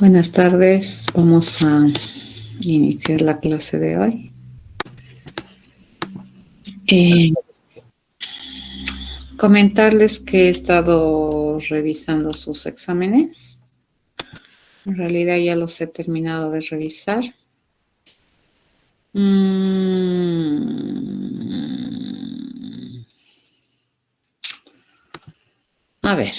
Buenas tardes, vamos a iniciar la clase de hoy. Comentarles que he estado revisando sus exámenes. En realidad ya los he terminado de revisar. A ver.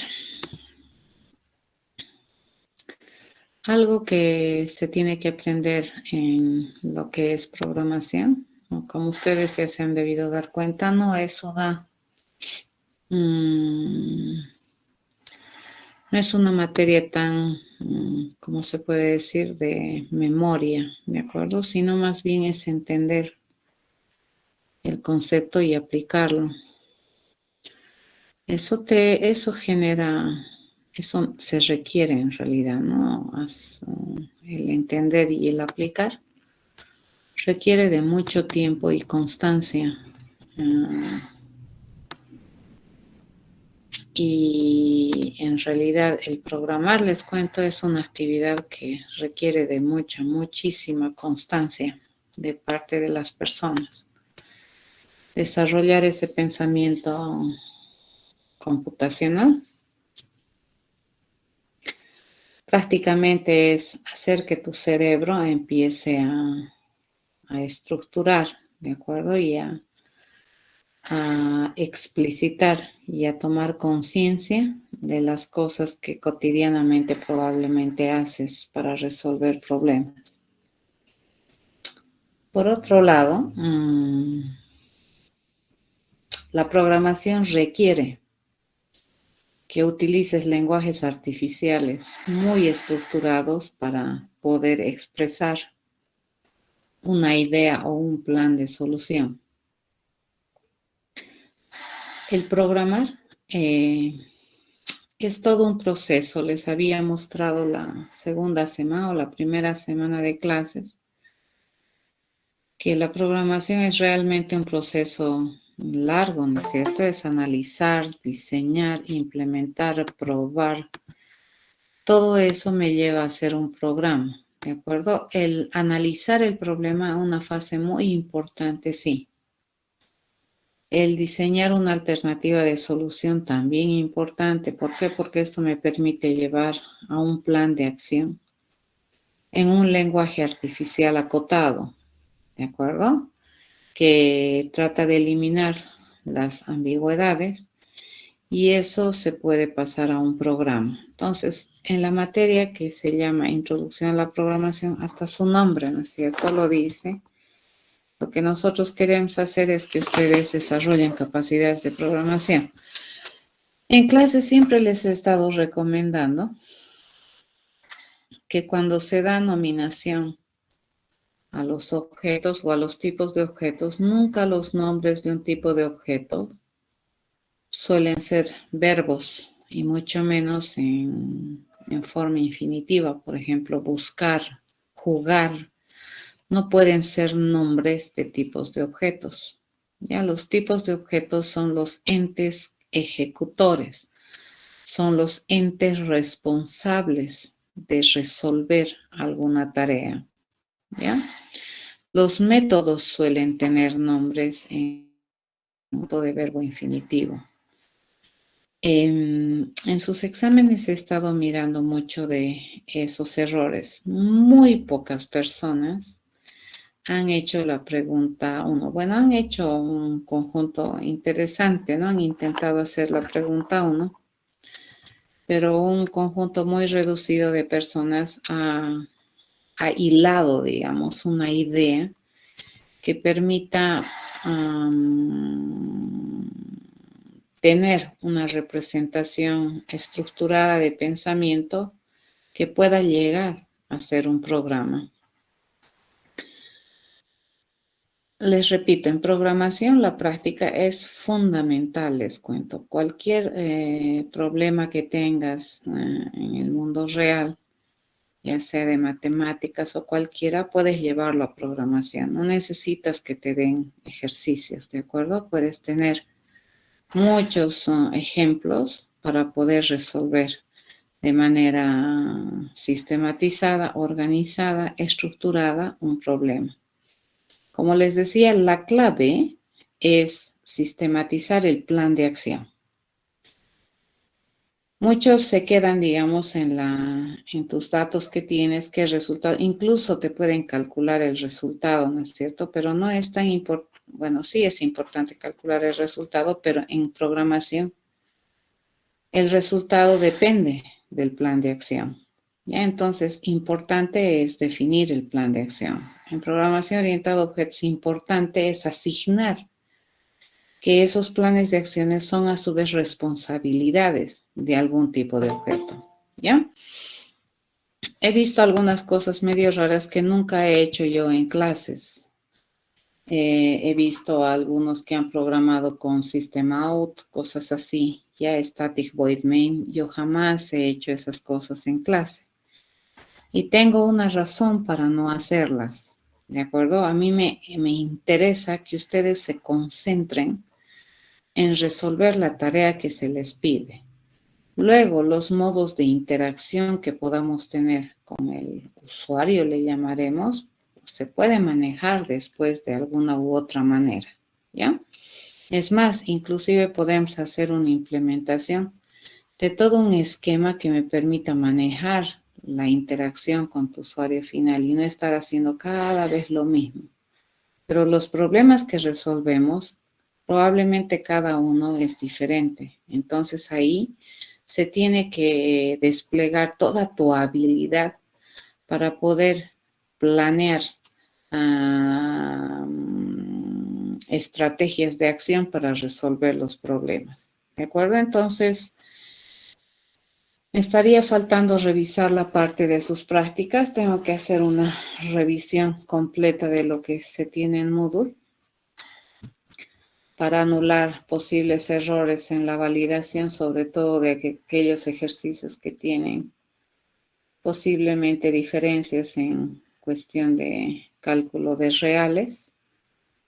Algo que se tiene que aprender en lo que es programación, ¿no? Como ustedes ya se han debido dar cuenta, no es una materia tan, ¿cómo se puede decir?, de memoria, ¿de acuerdo? Sino más bien es entender el concepto y aplicarlo. Eso se requiere en realidad, ¿no? El entender y el aplicar requiere de mucho tiempo y constancia. Y en realidad el programar, les cuento, es una actividad que requiere de muchísima constancia de parte de las personas. Desarrollar ese pensamiento computacional prácticamente es hacer que tu cerebro empiece a estructurar, ¿de acuerdo? Y a explicitar y a tomar conciencia de las cosas que cotidianamente probablemente haces para resolver problemas. Por otro lado, la programación requiere que utilices lenguajes artificiales muy estructurados para poder expresar una idea o un plan de solución. El programar es todo un proceso. Les había mostrado la segunda semana o la primera semana de clases que la programación es realmente un proceso largo, ¿no es cierto? Es analizar, diseñar, implementar, probar. Todo eso me lleva a hacer un programa, ¿de acuerdo? El analizar el problema es una fase muy importante, sí. El diseñar una alternativa de solución también importante. ¿Por qué? Porque esto me permite llevar a un plan de acción en un lenguaje artificial acotado, ¿de acuerdo? Que trata de eliminar las ambigüedades y eso se puede pasar a un programa. Entonces, en la materia que se llama Introducción a la Programación, hasta su nombre, ¿no es cierto?, lo dice. Lo que nosotros queremos hacer es que ustedes desarrollen capacidades de programación. En clase siempre les he estado recomendando que cuando se da nominación a los objetos o a los tipos de objetos, nunca los nombres de un tipo de objeto suelen ser verbos y mucho menos en forma infinitiva. Por ejemplo, buscar, jugar, no pueden ser nombres de tipos de objetos. Ya los tipos de objetos son los entes ejecutores, son los entes responsables de resolver alguna tarea. ¿Ya? Los métodos suelen tener nombres en modo de verbo infinitivo. En sus exámenes he estado mirando mucho de esos errores. Muy pocas personas han hecho la pregunta 1. Bueno, han hecho un conjunto interesante, ¿no? Han intentado hacer la pregunta 1, pero un conjunto muy reducido de personas ha hilado, digamos, una idea que permita tener una representación estructurada de pensamiento que pueda llegar a ser un programa. Les repito, en programación la práctica es fundamental, les cuento. Cualquier problema que tengas en el mundo real, ya sea de matemáticas o cualquiera, puedes llevarlo a programación. No necesitas que te den ejercicios, ¿de acuerdo? Puedes tener muchos ejemplos para poder resolver. de manera sistematizada, organizada, estructurada un problema. Como les decía, la clave es sistematizar el plan de acción. Muchos se quedan, digamos, en tus datos que tienes, qué resultado, incluso te pueden calcular el resultado, ¿no es cierto? Pero no es tan importante, bueno, sí es importante calcular el resultado, pero en programación el resultado depende del plan de acción. ¿Ya? Entonces, importante es definir el plan de acción. En programación orientada a objetos, importante es asignar que esos planes de acciones son a su vez responsabilidades de algún tipo de objeto, ¿ya? He visto algunas cosas medio raras que nunca he hecho yo en clases. He visto a algunos que han programado con System Out, cosas así, ya Static Void Main. Yo jamás he hecho esas cosas en clase. Y tengo una razón para no hacerlas, ¿de acuerdo? A mí me interesa que ustedes se concentren en resolver la tarea que se les pide. Luego, los modos de interacción que podamos tener con el usuario, le llamaremos, se puede manejar después de alguna u otra manera, ¿ya? Es más, inclusive podemos hacer una implementación de todo un esquema que me permita manejar la interacción con tu usuario final y no estar haciendo cada vez lo mismo. Pero los problemas que resolvemos, probablemente cada uno es diferente. Entonces ahí se tiene que desplegar toda tu habilidad para poder planear estrategias de acción para resolver los problemas. ¿De acuerdo? Entonces, me estaría faltando revisar la parte de sus prácticas. Tengo que hacer una revisión completa de lo que se tiene en Moodle para anular posibles errores en la validación, sobre todo de aquellos ejercicios que tienen posiblemente diferencias en cuestión de cálculo de reales.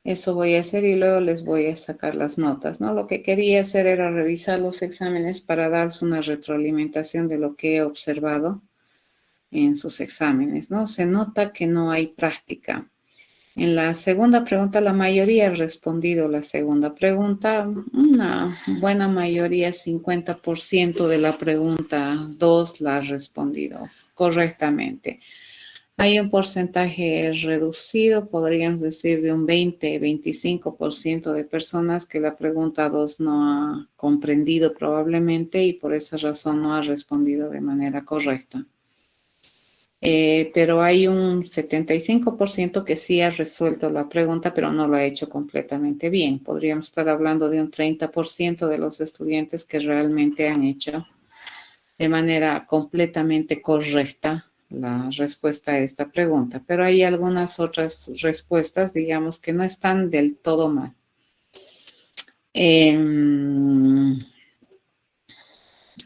Eso voy a hacer y luego les voy a sacar las notas, ¿no? Lo que quería hacer era revisar los exámenes para darles una retroalimentación de lo que he observado en sus exámenes, ¿no? Se nota que no hay práctica. En la segunda pregunta, la mayoría ha respondido la segunda pregunta, una buena mayoría, 50% de la pregunta 2 la ha respondido correctamente. Hay un porcentaje reducido, podríamos decir de un 20-25% de personas que la pregunta 2 no ha comprendido probablemente y por esa razón no ha respondido de manera correcta. Pero hay un 75% que sí ha resuelto la pregunta, pero no lo ha hecho completamente bien. Podríamos estar hablando de un 30% de los estudiantes que realmente han hecho de manera completamente correcta la respuesta a esta pregunta. Pero hay algunas otras respuestas, digamos, que no están del todo mal.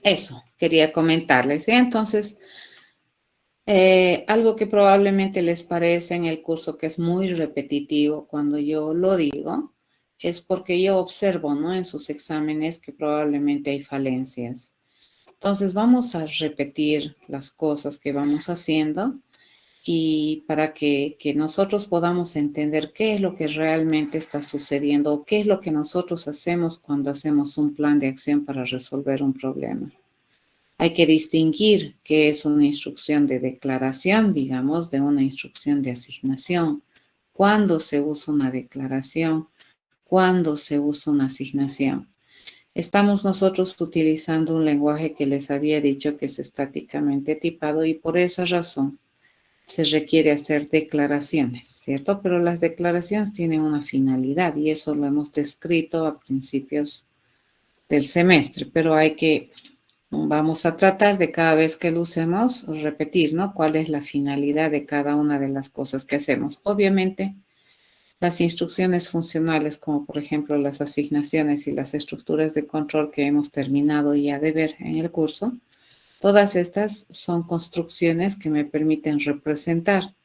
Eso quería comentarles. ¿Sí? Entonces, algo que probablemente les parece en el curso que es muy repetitivo cuando yo lo digo, es porque yo observo, ¿no? En sus exámenes que probablemente hay falencias. Entonces vamos a repetir las cosas que vamos haciendo y para que nosotros podamos entender qué es lo que realmente está sucediendo o qué es lo que nosotros hacemos cuando hacemos un plan de acción para resolver un problema. Hay que distinguir qué es una instrucción de declaración, digamos, de una instrucción de asignación. ¿Cuándo se usa una declaración? ¿Cuándo se usa una asignación? Estamos nosotros utilizando un lenguaje que les había dicho que es estáticamente tipado y por esa razón se requiere hacer declaraciones, ¿cierto? Pero las declaraciones tienen una finalidad y eso lo hemos descrito a principios del semestre, pero vamos a tratar de cada vez que lo usemos repetir, ¿no? ¿Cuál es la finalidad de cada una de las cosas que hacemos? Obviamente, las instrucciones funcionales, como por ejemplo las asignaciones y las estructuras de control que hemos terminado ya de ver en el curso, todas estas son construcciones que me permiten representar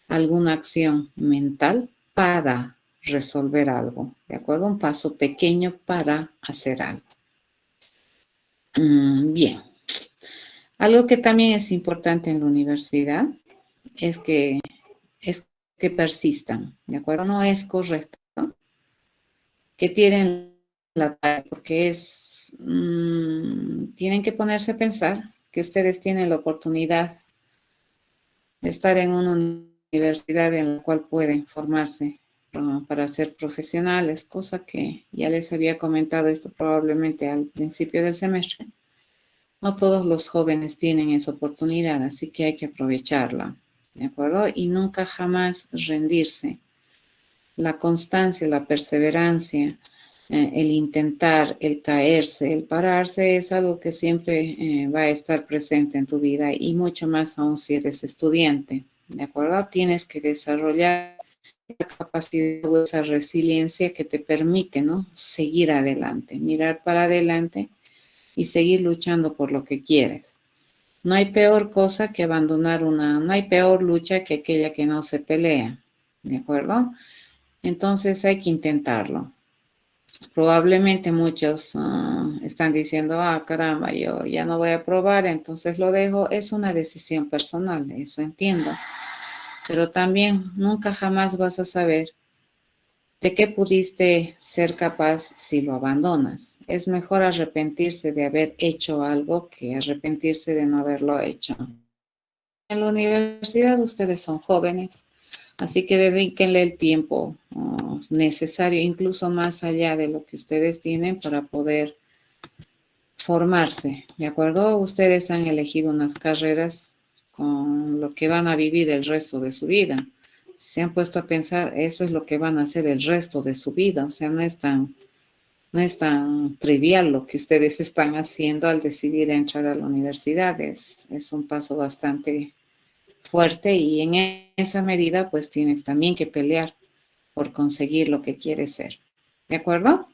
alguna acción mental para resolver algo, ¿de acuerdo? Un paso pequeño para hacer algo. Bien. Algo que también es importante en la universidad es que persistan, ¿de acuerdo? No es correcto, ¿no? Que tienen la talla, porque tienen que ponerse a pensar que ustedes tienen la oportunidad de estar en una universidad en la cual pueden formarse para ser profesionales, cosa que ya les había comentado esto probablemente al principio del semestre. No todos los jóvenes tienen esa oportunidad, así que hay que aprovecharla, ¿de acuerdo? Y nunca jamás rendirse. La constancia, la perseverancia, el intentar, el caerse, el pararse es algo que siempre va a estar presente en tu vida y mucho más aún si eres estudiante, ¿de acuerdo? Tienes que desarrollar esa capacidad o esa resiliencia que te permite, ¿no? Seguir adelante, mirar para adelante y seguir luchando por lo que quieres. No hay peor cosa que abandonar no hay peor lucha que aquella que no se pelea, ¿de acuerdo? Entonces hay que intentarlo. Probablemente muchos están diciendo, caramba, yo ya no voy a probar, entonces lo dejo. Es una decisión personal, eso entiendo. Pero también nunca jamás vas a saber de qué pudiste ser capaz si lo abandonas. Es mejor arrepentirse de haber hecho algo que arrepentirse de no haberlo hecho. En la universidad ustedes son jóvenes, así que dedíquenle el tiempo necesario, incluso más allá de lo que ustedes tienen para poder formarse, ¿de acuerdo? Ustedes han elegido unas carreras con lo que van a vivir el resto de su vida. Si se han puesto a pensar, eso es lo que van a hacer el resto de su vida, o sea, no es tan trivial lo que ustedes están haciendo al decidir entrar a la universidad, es un paso bastante fuerte y en esa medida pues tienes también que pelear por conseguir lo que quieres ser. ¿De acuerdo?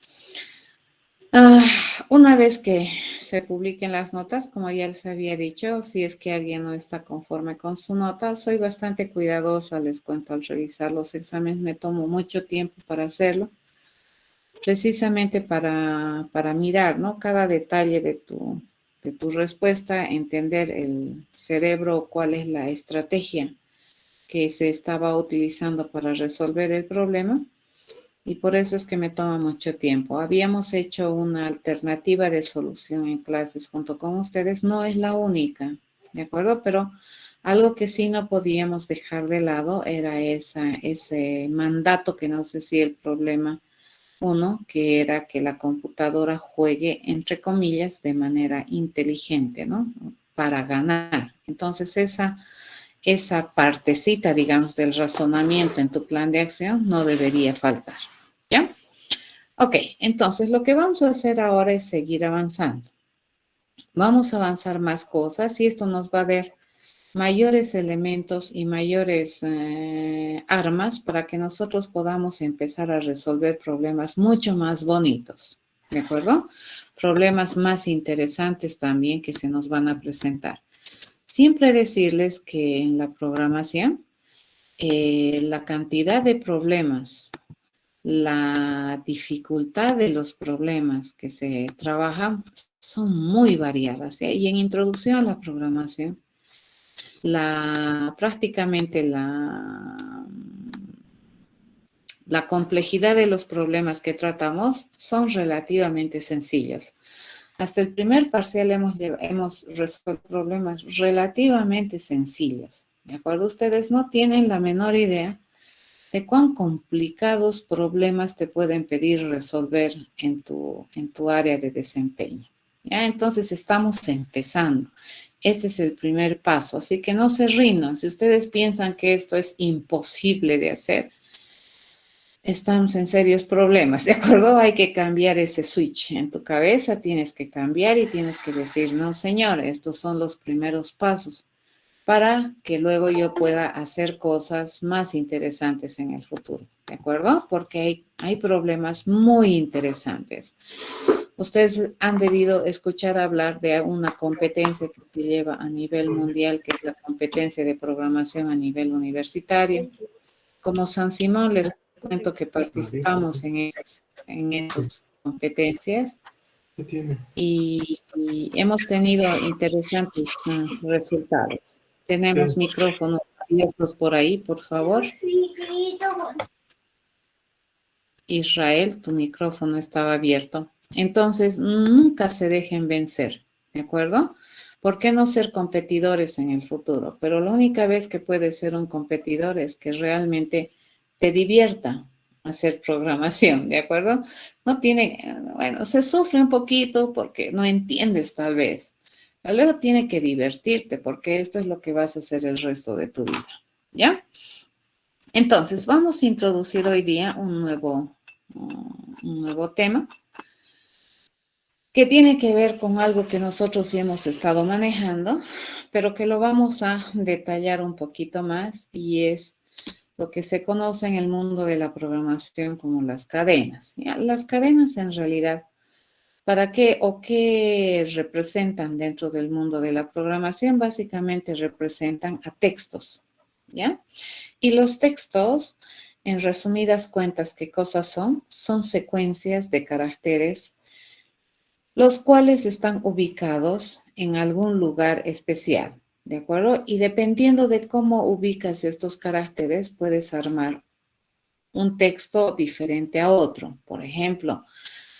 Una vez que se publiquen las notas, como ya les había dicho, si es que alguien no está conforme con su nota, soy bastante cuidadosa, les cuento, al revisar los exámenes, me tomo mucho tiempo para hacerlo, precisamente para mirar, ¿no? Cada detalle de tu respuesta, entender el cerebro, cuál es la estrategia que se estaba utilizando para resolver el problema. Y por eso es que me toma mucho tiempo. Habíamos hecho una alternativa de solución en clases junto con ustedes. No es la única, ¿de acuerdo? Pero algo que sí no podíamos dejar de lado era ese mandato que nos decía el problema uno, que era que la computadora juegue, entre comillas, de manera inteligente, ¿no? Para ganar. Entonces, esa partecita, digamos, del razonamiento en tu plan de acción no debería faltar. ¿Ya? Ok, entonces lo que vamos a hacer ahora es seguir avanzando. Vamos a avanzar más cosas y esto nos va a dar mayores elementos y mayores armas para que nosotros podamos empezar a resolver problemas mucho más bonitos. ¿De acuerdo? Problemas más interesantes también que se nos van a presentar. Siempre decirles que en la programación la cantidad de problemas, la dificultad de los problemas que se trabajan son muy variadas, ¿sí? Y en introducción a la programación, prácticamente la complejidad de los problemas que tratamos son relativamente sencillos. Hasta el primer parcial hemos resuelto problemas relativamente sencillos. ¿De acuerdo? Ustedes no tienen la menor idea de cuán complicados problemas te pueden pedir resolver en tu área de desempeño. ¿Ya? Entonces estamos empezando. Este es el primer paso, así que no se rindan. Si ustedes piensan que esto es imposible de hacer, estamos en serios problemas, ¿de acuerdo? Hay que cambiar ese switch en tu cabeza, tienes que cambiar y tienes que decir, no, señor, estos son los primeros pasos para que luego yo pueda hacer cosas más interesantes en el futuro, ¿de acuerdo? Porque hay problemas muy interesantes. Ustedes han debido escuchar hablar de una competencia que se lleva a nivel mundial, que es la competencia de programación a nivel universitario. Como San Simón, les cuento que participamos en esas competencias ¿Qué tiene? y hemos tenido interesantes resultados. ¿Qué? Tenemos micrófonos abiertos por ahí, por favor. Israel, tu micrófono estaba abierto. Entonces, nunca se dejen vencer, ¿de acuerdo? ¿Por qué no ser competidores en el futuro? Pero la única vez que puedes ser un competidor es que realmente te divierta hacer programación, ¿de acuerdo? No tiene, bueno, se sufre un poquito porque no entiendes tal vez. Pero luego tiene que divertirte porque esto es lo que vas a hacer el resto de tu vida, ¿ya? Entonces, vamos a introducir hoy día un nuevo tema que tiene que ver con algo que nosotros ya hemos estado manejando, pero que lo vamos a detallar un poquito más y es lo que se conoce en el mundo de la programación como las cadenas. ¿Ya? Las cadenas en realidad, ¿para qué o qué representan dentro del mundo de la programación? Básicamente representan a textos, ¿ya? Y los textos, en resumidas cuentas, ¿qué cosas son? Son secuencias de caracteres, los cuales están ubicados en algún lugar especial, ¿de acuerdo? Y dependiendo de cómo ubicas estos caracteres, puedes armar un texto diferente a otro. Por ejemplo,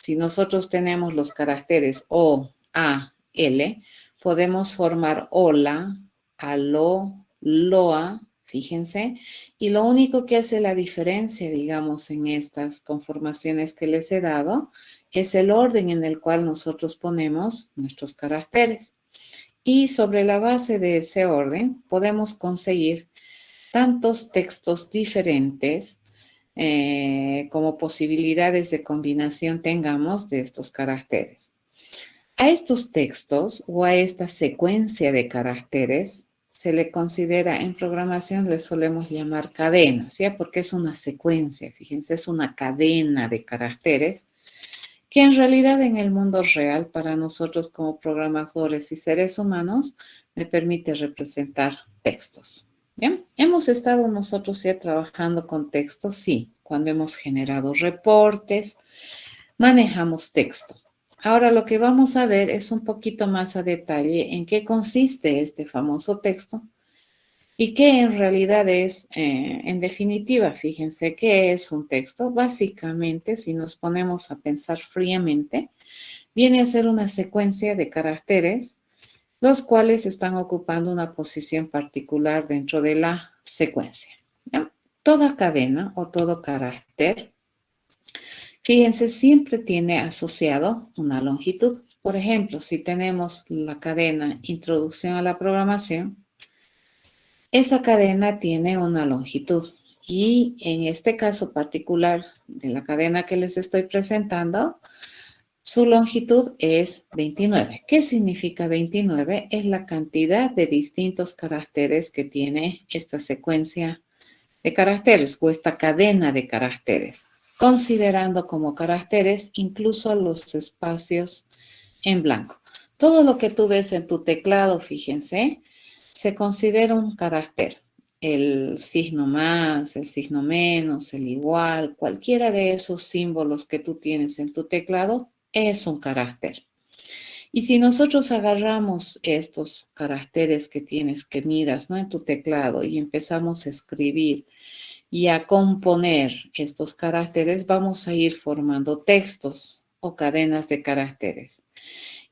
si nosotros tenemos los caracteres O, A, L, podemos formar hola, aló, loa, fíjense, y lo único que hace la diferencia, digamos, en estas conformaciones que les he dado, es el orden en el cual nosotros ponemos nuestros caracteres. Y sobre la base de ese orden, podemos conseguir tantos textos diferentes como posibilidades de combinación tengamos de estos caracteres. A estos textos o a esta secuencia de caracteres se le considera en programación, le solemos llamar cadenas, ¿ya? Porque es una secuencia, fíjense, es una cadena de caracteres que en realidad en el mundo real, para nosotros como programadores y seres humanos, me permite representar textos. ¿Ya? ¿Hemos estado nosotros ya trabajando con textos? Sí, cuando hemos generado reportes, manejamos texto. Ahora lo que vamos a ver es un poquito más a detalle en qué consiste este famoso texto y qué en realidad es, en definitiva, fíjense, ¿qué es un texto? Básicamente, si nos ponemos a pensar fríamente, viene a ser una secuencia de caracteres los cuales están ocupando una posición particular dentro de la secuencia. ¿Ya? Toda cadena o todo carácter, fíjense, siempre tiene asociado una longitud. Por ejemplo, si tenemos la cadena Introducción a la Programación, esa cadena tiene una longitud. Y en este caso particular de la cadena que les estoy presentando, su longitud es 29. ¿Qué significa 29? Es la cantidad de distintos caracteres que tiene esta secuencia de caracteres o esta cadena de caracteres, considerando como caracteres incluso los espacios en blanco. Todo lo que tú ves en tu teclado, fíjense, se considera un carácter. El signo más, el signo menos, el igual, cualquiera de esos símbolos que tú tienes en tu teclado es un carácter. Y si nosotros agarramos estos caracteres que tienes, que miras, ¿no?, en tu teclado y empezamos a escribir y a componer estos caracteres, vamos a ir formando textos o cadenas de caracteres.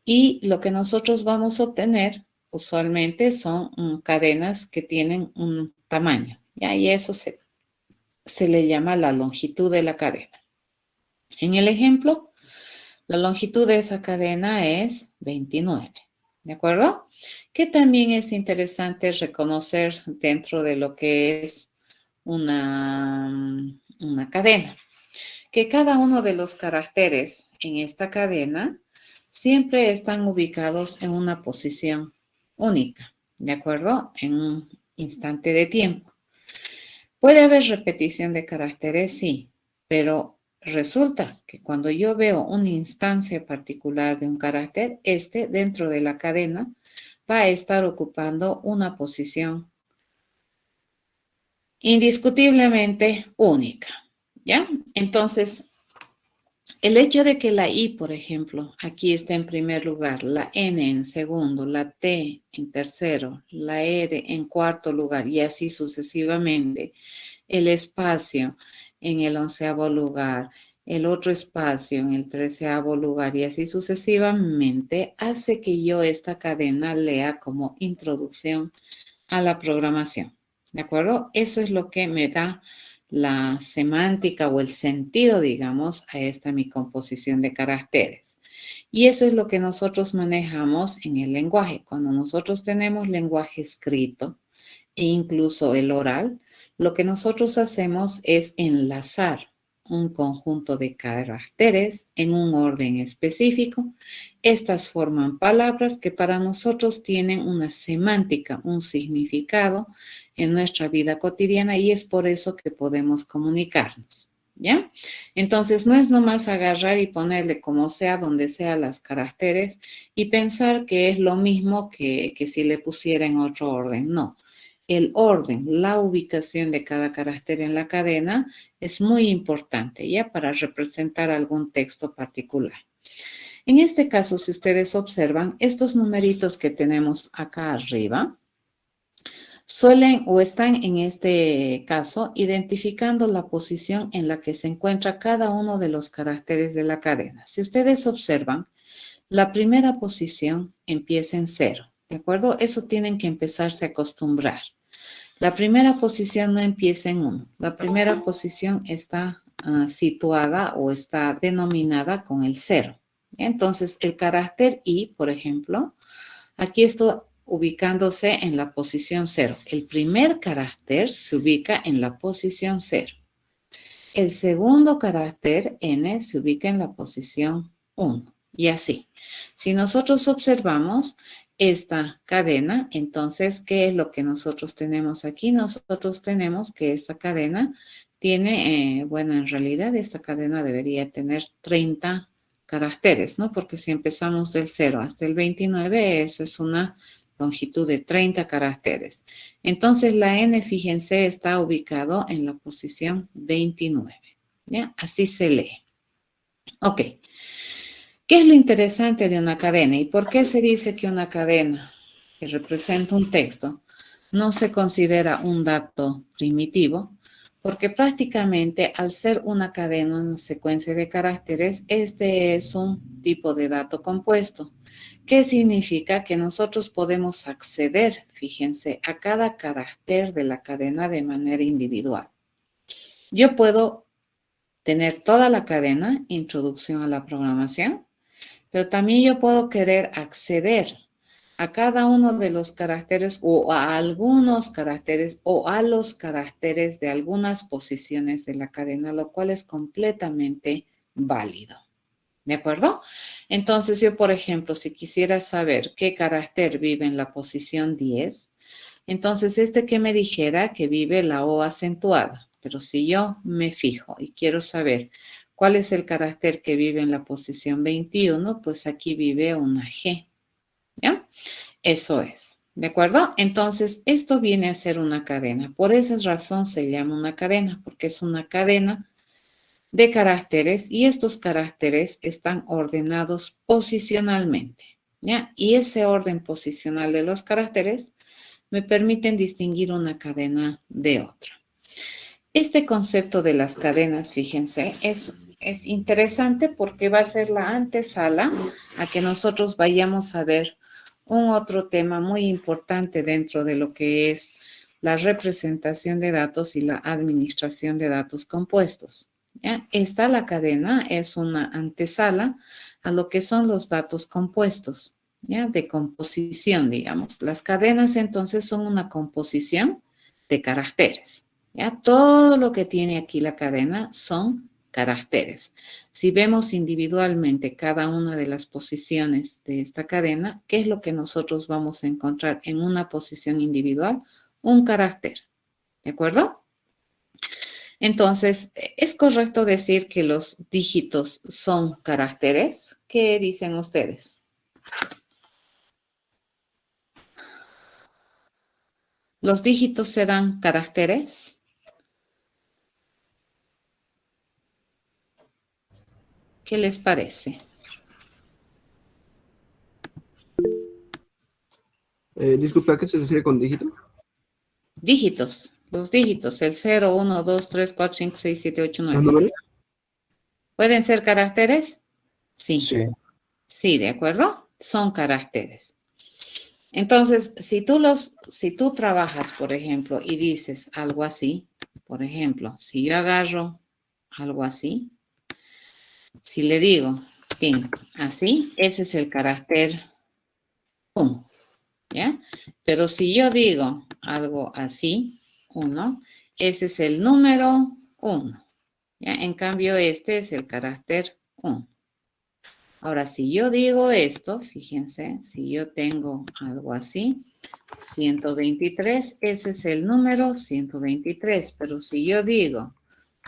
Y lo que nosotros vamos a obtener usualmente son cadenas que tienen un tamaño, ¿ya? Y eso se le llama la longitud de la cadena. En el ejemplo, la longitud de esa cadena es 29, ¿de acuerdo? Que también es interesante reconocer dentro de lo que es una cadena, que cada uno de los caracteres en esta cadena siempre están ubicados en una posición única, ¿de acuerdo? En un instante de tiempo. ¿Puede haber repetición de caracteres? Sí, pero resulta que cuando yo veo una instancia particular de un carácter, este dentro de la cadena va a estar ocupando una posición indiscutiblemente única, ¿ya? Entonces, El hecho de que la I, por ejemplo, aquí está en primer lugar, la N en segundo, la T en tercero, la R en cuarto lugar y así sucesivamente, el espacio en el 11º lugar, el otro espacio en el 13º lugar y así sucesivamente, hace que yo esta cadena lea como introducción a la programación. ¿De acuerdo? Eso es lo que me da la semántica o el sentido, digamos, a esta mi composición de caracteres. Y eso es lo que nosotros manejamos en el lenguaje. Cuando nosotros tenemos lenguaje escrito e incluso el oral, lo que nosotros hacemos es enlazar un conjunto de caracteres en un orden específico. Estas forman palabras que para nosotros tienen una semántica, un significado en nuestra vida cotidiana y es por eso que podemos comunicarnos. ¿Ya? Entonces, no es nomás agarrar y ponerle como sea, donde sea las caracteres y pensar que es lo mismo que si le pusiera en otro orden. No. El orden, la ubicación de cada carácter en la cadena es muy importante, ¿ya? Para representar algún texto particular. En este caso, si ustedes observan, estos numeritos que tenemos acá arriba, suelen o están en este caso identificando la posición en la que se encuentra cada uno de los caracteres de la cadena. Si ustedes observan, la primera posición empieza en 0, ¿de acuerdo? Eso tienen que empezarse a acostumbrar. La primera posición no empieza en 1. La primera posición está situada o está denominada con el 0. Entonces, el carácter I, por ejemplo, aquí estoy ubicándose en la posición 0. El primer carácter se ubica en la posición 0. El segundo carácter, N, se ubica en la posición 1. Y así. Si nosotros observamos esta cadena, entonces, ¿qué es lo que nosotros tenemos aquí? Nosotros tenemos que esta cadena tiene, bueno, en realidad esta cadena debería tener 30 caracteres, ¿no? Porque si empezamos del 0 hasta el 29, eso es una longitud de 30 caracteres. Entonces, la N, fíjense, está ubicado en la posición 29. ¿Ya? Así se lee. Ok. ¿Qué es lo interesante de una cadena y por qué se dice que una cadena que representa un texto no se considera un dato primitivo? Porque prácticamente al ser una cadena, una secuencia de caracteres, este es un tipo de dato compuesto. ¿Qué significa? Que nosotros podemos acceder, fíjense, a cada carácter de la cadena de manera individual. Yo puedo tener toda la cadena, introducción a la programación, pero también yo puedo querer acceder a cada uno de los caracteres o a algunos caracteres o a los caracteres de algunas posiciones de la cadena, lo cual es completamente válido. ¿De acuerdo? Entonces yo, por ejemplo, si quisiera saber qué carácter vive en la posición 10, entonces que me dijera que vive la O acentuada. Pero si yo me fijo y quiero saber cuál es el carácter que vive en la posición 21, pues aquí vive una G. ¿Ya? Eso es. ¿De acuerdo? Entonces, esto viene a ser una cadena. Por esa razón se llama una cadena, porque es una cadena de caracteres y estos caracteres están ordenados posicionalmente. ¿Ya? Y ese orden posicional de los caracteres me permiten distinguir una cadena de otra. Este concepto de las cadenas, fíjense, es interesante porque va a ser la antesala a que nosotros vayamos a ver un otro tema muy importante dentro de lo que es la representación de datos y la administración de datos compuestos. ¿Ya? Esta, la cadena, es una antesala a lo que son los datos compuestos, ¿ya? De composición, digamos. Las cadenas, entonces, son una composición de caracteres. ¿Ya? Todo lo que tiene aquí la cadena son caracteres. Si vemos individualmente cada una de las posiciones de esta cadena, ¿qué es lo que nosotros vamos a encontrar en una posición individual? Un carácter. ¿De acuerdo? Entonces, ¿es correcto decir que los dígitos son caracteres? ¿Qué dicen ustedes? ¿Los dígitos serán caracteres? ¿Qué les parece? Disculpe, ¿a qué se refiere con dígito? Dígitos, los dígitos, el 0, 1, 2, 3, 4, 5, 6, 7, 8, ¿Los 9. números? ¿Pueden ser caracteres? Sí. Sí. Sí, ¿de acuerdo? Son caracteres. Entonces, si tú trabajas, por ejemplo, y dices algo así, por ejemplo, si yo agarro algo así, si le digo, fin, así, ese es el carácter 1, ¿ya? Pero si yo digo algo así, 1, ese es el número 1, ¿ya? En cambio, este es el carácter 1. Ahora, si yo digo esto, fíjense, si yo tengo algo así, 123, ese es el número 123, pero si yo digo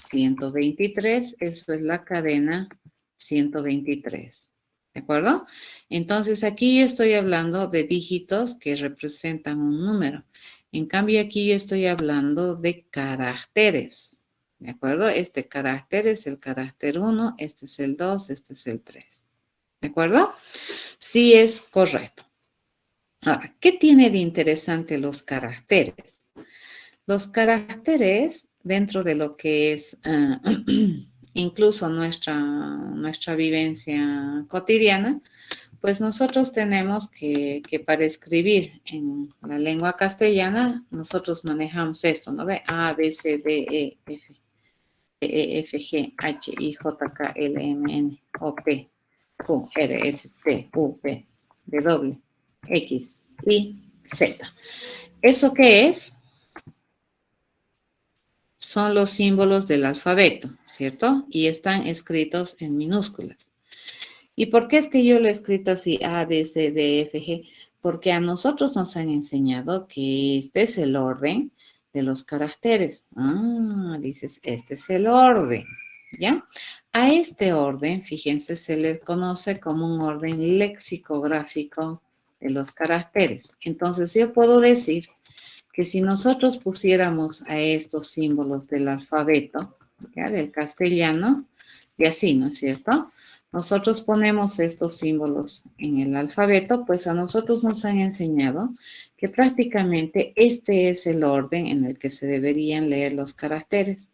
123, eso es la cadena 123. ¿De acuerdo? Entonces aquí yo estoy hablando de dígitos que representan un número. En cambio aquí yo estoy hablando de caracteres. ¿De acuerdo? Este carácter es el carácter 1, este es el 2, este es el 3. ¿De acuerdo? Sí es correcto. Ahora, ¿qué tiene de interesante los caracteres? Los caracteres, dentro de lo que es incluso nuestra vivencia cotidiana, pues nosotros tenemos que para escribir en la lengua castellana, nosotros manejamos esto, ¿no ve? A, B, C, D, E, F, G, H, I, J, K, L, M, N, O, P, Q, R, S, T, U, V, W, X, Y, Z. ¿Eso qué es? Son los símbolos del alfabeto, ¿cierto? Y están escritos en minúsculas. ¿Y por qué es que yo lo he escrito así, A, B, C, D, F, G? Porque a nosotros nos han enseñado que este es el orden de los caracteres. Ah, dices, este es el orden, ¿ya? A este orden, fíjense, se le conoce como un orden lexicográfico de los caracteres. Entonces, yo puedo decir que si nosotros pusiéramos a estos símbolos del alfabeto, ¿ya? Del castellano, y así, ¿no es cierto? Nosotros ponemos estos símbolos en el alfabeto, pues a nosotros nos han enseñado que prácticamente este es el orden en el que se deberían leer los caracteres.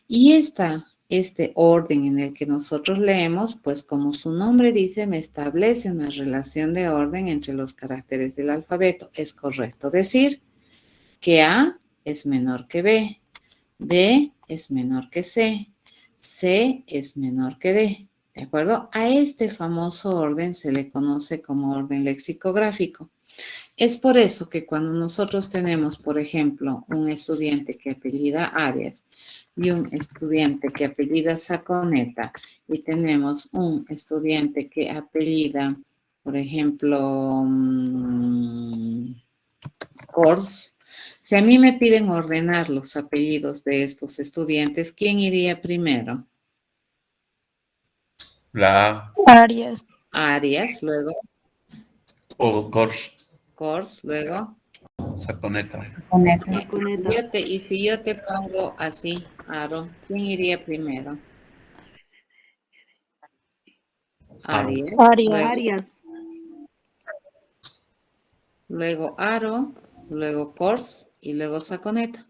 Y este orden en el que nosotros leemos, pues como su nombre dice, me establece una relación de orden entre los caracteres del alfabeto. Es correcto decir que A es menor que B, B es menor que C, C es menor que D. ¿De acuerdo? A este famoso orden se le conoce como orden lexicográfico. Es por eso que cuando nosotros tenemos, por ejemplo, un estudiante que apellida Arias y un estudiante que apellida Saconeta y tenemos un estudiante que apellida, por ejemplo, Kors, si a mí me piden ordenar los apellidos de estos estudiantes, ¿quién iría primero? La Arias. Arias, luego o Kors, Kors, luego. Saconeta. Y si yo te pongo así, Aro, ¿quién iría primero? Aro. Arias, Arias. luego Aro, luego Kors y luego Saconeta.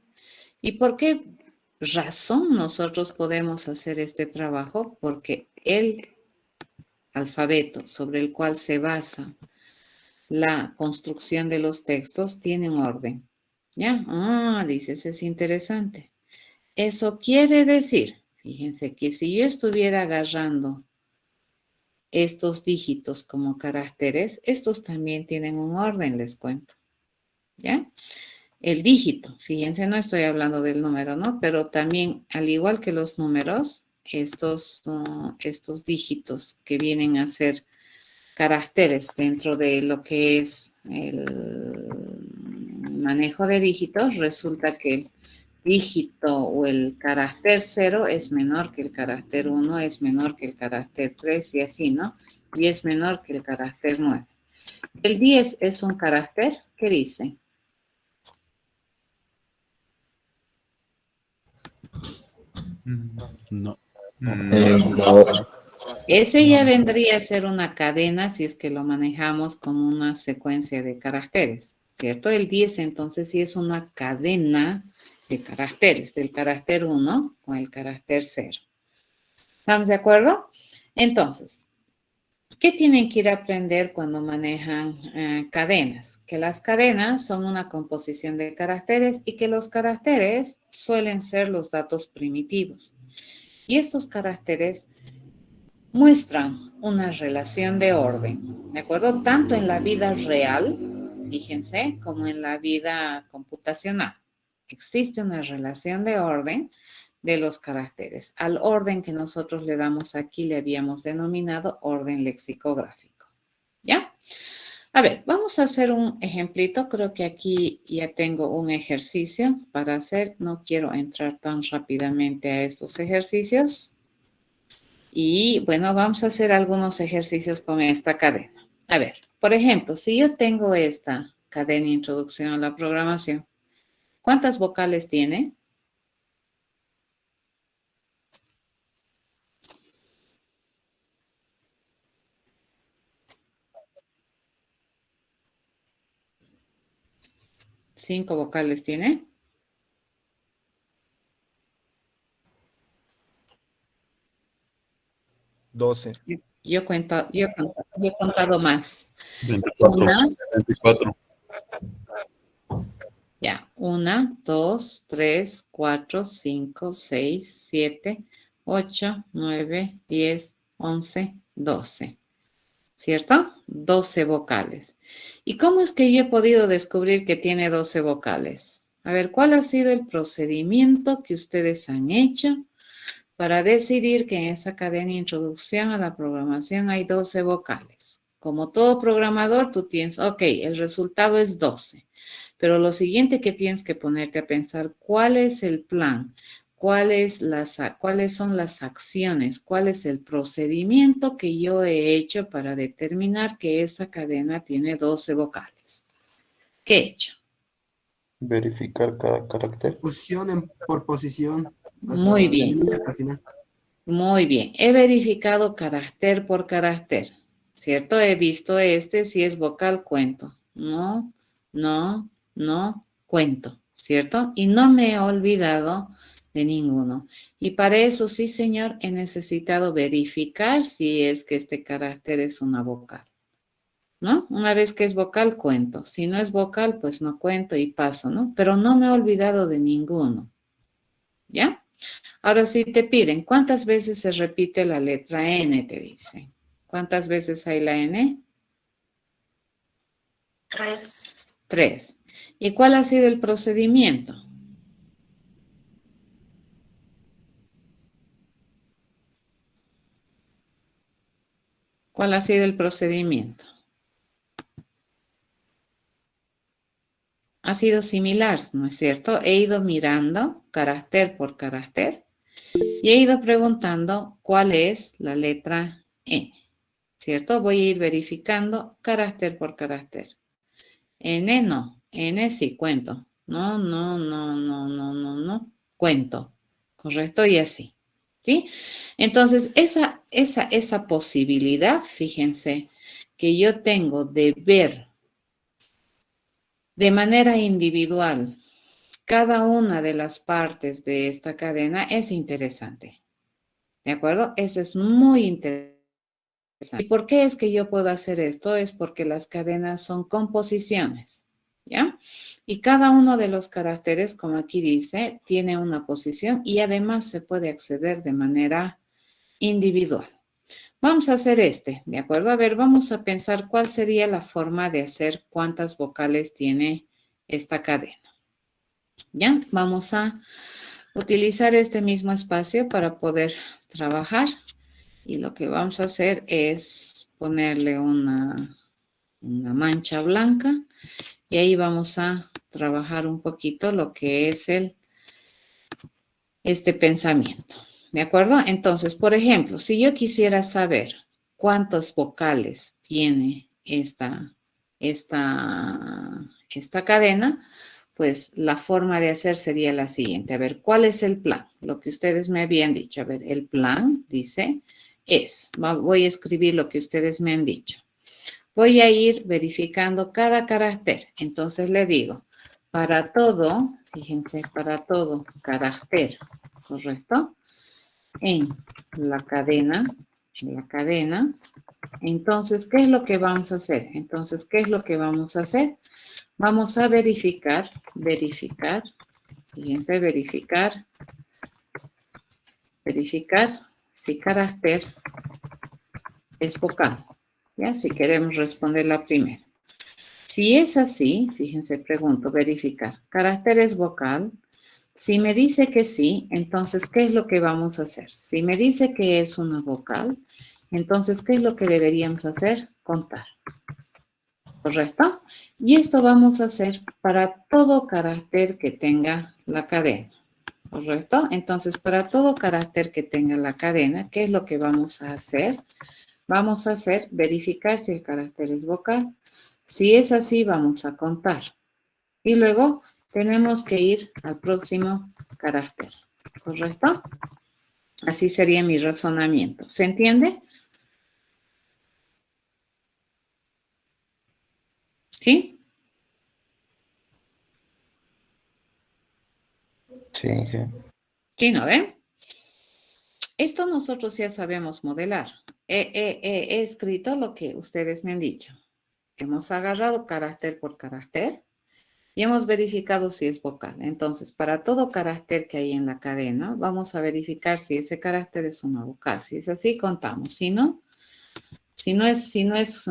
¿Y por qué razón nosotros podemos hacer este trabajo? Porque el alfabeto sobre el cual se basa la construcción de los textos tiene un orden. ¿Ya? Ah, dices, es interesante. Eso quiere decir, fíjense que si yo estuviera agarrando estos dígitos como caracteres, estos también tienen un orden, les cuento. ¿Ya? El dígito, fíjense, no estoy hablando del número, ¿no? Pero también, al igual que los números, estos dígitos que vienen a ser caracteres dentro de lo que es el manejo de dígitos, resulta que el dígito o el carácter 0 es menor que el carácter 1, es menor que el carácter 3 y así, ¿no? Y es menor que el carácter 9. El 10 es un carácter, ¿qué dice? No. No. Ese ya vendría a ser una cadena si es que lo manejamos como una secuencia de caracteres, ¿cierto? El 10 entonces sí es una cadena de caracteres, del carácter 1 con el carácter 0. ¿Estamos de acuerdo? Entonces, ¿qué tienen que ir a aprender cuando manejan cadenas? Que las cadenas son una composición de caracteres y que los caracteres suelen ser los datos primitivos. Y estos caracteres muestran una relación de orden, ¿de acuerdo? Tanto en la vida real, fíjense, como en la vida computacional. Existe una relación de orden de los caracteres. Al orden que nosotros le damos aquí le habíamos denominado orden lexicográfico. ¿Ya? A ver, vamos a hacer un ejemplito. Creo que aquí ya tengo un ejercicio para hacer. No quiero entrar tan rápidamente a estos ejercicios. Y bueno, vamos a hacer algunos ejercicios con esta cadena. A ver, por ejemplo, si yo tengo esta cadena introducción a la programación, ¿cuántas vocales tiene? ¿5 vocales tiene? Doce. Yo he contado más. 24. Una. 24. Ya, 1, 2, 3, 4, 5, 6, 7, 8, 9, 10, 11, 12. ¿Cierto? 12 vocales. ¿Y cómo es que yo he podido descubrir que tiene 12 vocales? A ver, ¿cuál ha sido el procedimiento que ustedes han hecho para decidir que en esa cadena de introducción a la programación hay 12 vocales? Como todo programador, tú tienes, ok, el resultado es 12. Pero lo siguiente que tienes que ponerte a pensar, ¿cuál es el plan? ¿Cuáles son las acciones? ¿Cuál es el procedimiento que yo he hecho para determinar que esa cadena tiene 12 vocales? ¿Qué he hecho? Verificar cada carácter. Posición por posición. Muy bien, Hasta el final. muy bien. He verificado carácter por carácter, ¿cierto? He visto si es vocal, cuento. No, no, no, cuento, ¿cierto? Y no me he olvidado de ninguno. Y para eso, sí, señor, he necesitado verificar si es que este carácter es una vocal, ¿no? Una vez que es vocal, cuento. Si no es vocal, pues no cuento y paso, ¿no? Pero no me he olvidado de ninguno, ¿ya? Ahora sí te piden, ¿cuántas veces se repite la letra N? Te dicen. ¿Cuántas veces hay la N? 3. 3. ¿Y cuál ha sido el procedimiento? ¿Cuál ha sido el procedimiento? Ha sido similar, ¿no es cierto? He ido mirando carácter por carácter y he ido preguntando cuál es la letra N, ¿cierto? Voy a ir verificando carácter por carácter. N no, N sí cuento. No, no, no, no, no, no, no, cuento. ¿Correcto? Y así. ¿Sí? Entonces, esa posibilidad, fíjense, que yo tengo de ver de manera individual cada una de las partes de esta cadena es interesante. ¿De acuerdo? Eso es muy interesante. ¿Y por qué es que yo puedo hacer esto? Es porque las cadenas son composiciones, ¿ya? Y cada uno de los caracteres, como aquí dice, tiene una posición y además se puede acceder de manera individual. Vamos a hacer ¿de acuerdo? A ver, vamos a pensar cuál sería la forma de hacer cuántas vocales tiene esta cadena. ¿Ya? Vamos a utilizar este mismo espacio para poder trabajar. Y lo que vamos a hacer es ponerle una mancha blanca y ahí vamos a trabajar un poquito lo que es este pensamiento. ¿De acuerdo? Entonces, por ejemplo, si yo quisiera saber cuántas vocales tiene esta cadena, pues la forma de hacer sería la siguiente. A ver, ¿cuál es el plan? Lo que ustedes me habían dicho. A ver, el plan dice voy a escribir lo que ustedes me han dicho. Voy a ir verificando cada carácter. Entonces le digo, para todo, fíjense, para todo carácter, ¿correcto? En la cadena, entonces, ¿qué es lo que vamos a hacer? Entonces, ¿qué es lo que vamos a hacer? Vamos a verificar, fíjense, verificar si carácter es vocal, ¿ya? Si queremos responder la primera. Si es así, fíjense, pregunto, verificar, ¿carácter es vocal? Si me dice que sí, entonces, ¿qué es lo que vamos a hacer? Si me dice que es una vocal, entonces, ¿qué es lo que deberíamos hacer? Contar. ¿Correcto? Y esto vamos a hacer para todo carácter que tenga la cadena. ¿Correcto? Entonces, para todo carácter que tenga la cadena, ¿qué es lo que vamos a hacer? Vamos a hacer verificar si el carácter es vocal. Si es así, vamos a contar. Y luego tenemos que ir al próximo carácter. ¿Correcto? Así sería mi razonamiento. ¿Se entiende? ¿Sí? Sí, Inge. ¿Sí, no ven? Esto nosotros ya sabemos modelar. He escrito lo que ustedes me han dicho. Hemos agarrado carácter por carácter y hemos verificado si es vocal. Entonces, para todo carácter que hay en la cadena, vamos a verificar si ese carácter es una vocal. Si es así, contamos. Si no es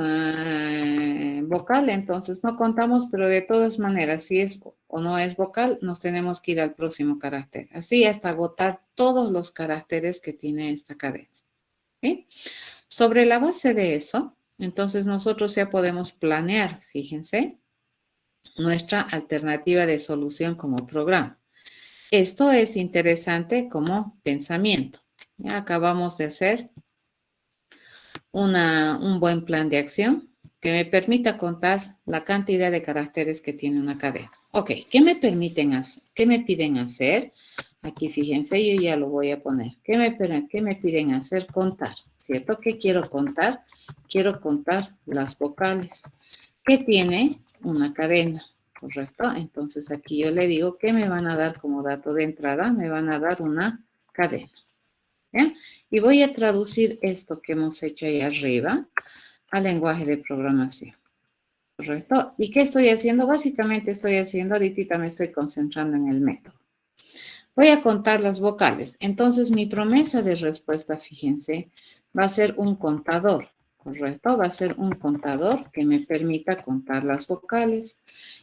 vocal, entonces no contamos, pero de todas maneras, si es o no es vocal, nos tenemos que ir al próximo carácter. Así hasta agotar todos los caracteres que tiene esta cadena. ¿Sí? Sobre la base de eso, entonces nosotros ya podemos planear, fíjense, nuestra alternativa de solución como programa. Esto es interesante como pensamiento. Ya acabamos de hacer un buen plan de acción que me permita contar la cantidad de caracteres que tiene una cadena. Ok, ¿qué me permiten hacer? ¿Qué me piden hacer? Aquí fíjense, yo ya lo voy a poner. ¿Qué me piden hacer? Contar, ¿cierto? ¿Qué quiero contar? Quiero contar las vocales. ¿Qué tiene una cadena? ¿Correcto? Entonces aquí yo le digo que me van a dar como dato de entrada, me van a dar una cadena. ¿Ya? Y voy a traducir esto que hemos hecho ahí arriba al lenguaje de programación. ¿Correcto? ¿Y qué estoy haciendo? Básicamente estoy haciendo, ahorita me estoy concentrando en el método. Voy a contar las vocales. Entonces mi promesa de respuesta, fíjense, va a ser un contador. ¿Correcto? Va a ser un contador que me permita contar las vocales.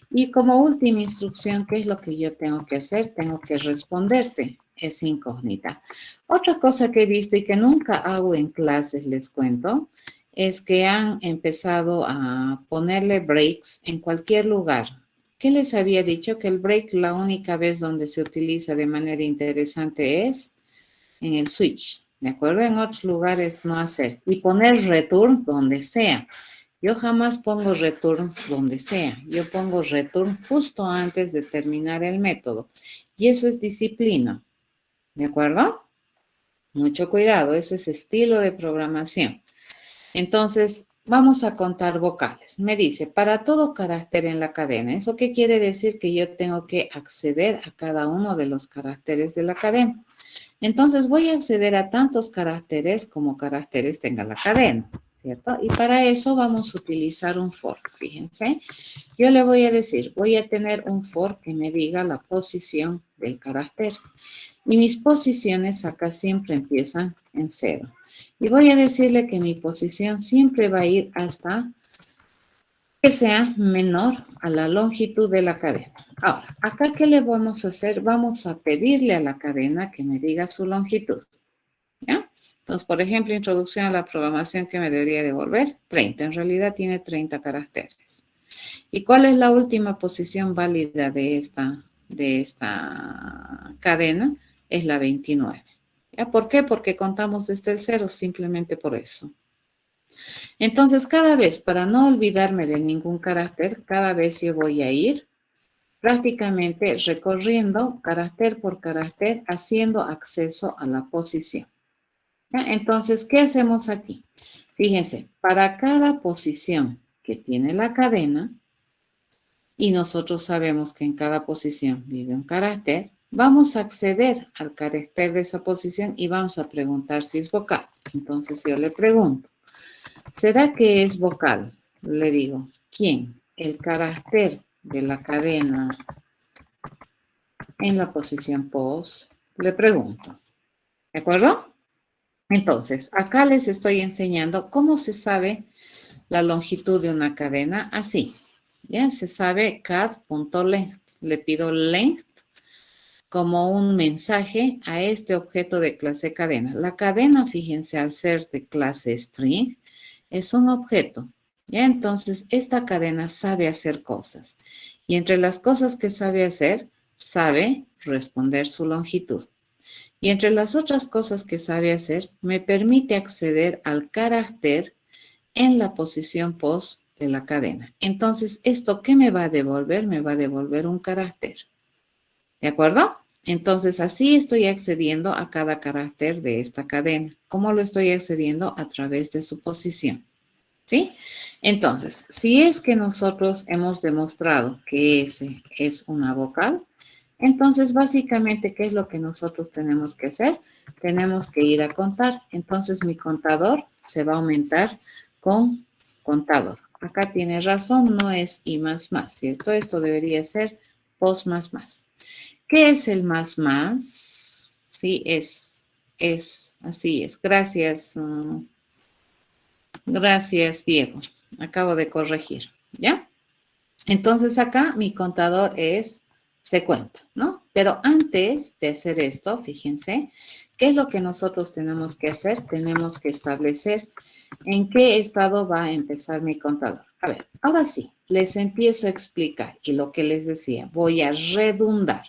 Y como última instrucción, ¿qué es lo que yo tengo que hacer? Tengo que responderte. Es incógnita. Otra cosa que he visto y que nunca hago en clases, les cuento, es que han empezado a ponerle breaks en cualquier lugar. ¿Qué les había dicho? Que el break la única vez donde se utiliza de manera interesante es en el switch, ¿de acuerdo? En otros lugares no hacer. Y poner return donde sea. Yo jamás pongo return donde sea. Yo pongo return justo antes de terminar el método. Y eso es disciplina. ¿De acuerdo? Mucho cuidado. Eso es estilo de programación. Entonces, vamos a contar vocales. Me dice, para todo carácter en la cadena. ¿Eso qué quiere decir? Que yo tengo que acceder a cada uno de los caracteres de la cadena. Entonces voy a acceder a tantos caracteres como caracteres tenga la cadena, ¿cierto? Y para eso vamos a utilizar un for, fíjense. Yo le voy a decir, voy a tener un for que me diga la posición del carácter. Y mis posiciones acá siempre empiezan en 0. Y voy a decirle que mi posición siempre va a ir hasta que sea menor a la longitud de la cadena. Ahora, acá, ¿qué le vamos a hacer? Vamos a pedirle a la cadena que me diga su longitud. ¿Ya? Entonces, por ejemplo, introducción a la programación que me debería devolver 30. En realidad tiene 30 caracteres. ¿Y cuál es la última posición válida de esta cadena? Es la 29. ¿Ya? ¿Por qué? Porque contamos desde el 0, simplemente por eso. Entonces, cada vez, para no olvidarme de ningún carácter, cada vez yo voy a ir prácticamente recorriendo carácter por carácter, haciendo acceso a la posición. ¿Ya? Entonces, ¿qué hacemos aquí? Fíjense, para cada posición que tiene la cadena, y nosotros sabemos que en cada posición vive un carácter, vamos a acceder al carácter de esa posición y vamos a preguntar si es vocal. Entonces yo le pregunto, ¿será que es vocal? Le digo, ¿quién? El carácter de la cadena en la posición pos. Le pregunto, ¿de acuerdo? Entonces, acá les estoy enseñando cómo se sabe la longitud de una cadena así. Ya se sabe cat.length. Le pido length como un mensaje a este objeto de clase cadena. La cadena, fíjense, al ser de clase string, es un objeto. Ya entonces, esta cadena sabe hacer cosas. Y entre las cosas que sabe hacer, sabe responder su longitud. Y entre las otras cosas que sabe hacer, me permite acceder al carácter en la posición post de la cadena. Entonces, ¿esto qué me va a devolver? Me va a devolver un carácter. ¿De acuerdo? Entonces, así estoy accediendo a cada carácter de esta cadena. ¿Cómo lo estoy accediendo? A través de su posición. ¿Sí? Entonces, si es que nosotros hemos demostrado que S es una vocal, entonces básicamente, ¿qué es lo que nosotros tenemos que hacer? Tenemos que ir a contar. Entonces, mi contador se va a aumentar con contador. Acá tiene razón, no es I más más, ¿cierto? Esto debería ser pos más más. ¿Qué es el más más? Sí, así es. Gracias. Gracias, Diego. Acabo de corregir, ¿ya? Entonces acá mi contador se cuenta, ¿no? Pero antes de hacer esto, fíjense, ¿qué es lo que nosotros tenemos que hacer? Tenemos que establecer en qué estado va a empezar mi contador. A ver, ahora sí, les empiezo a explicar y lo que les decía, voy a redundar.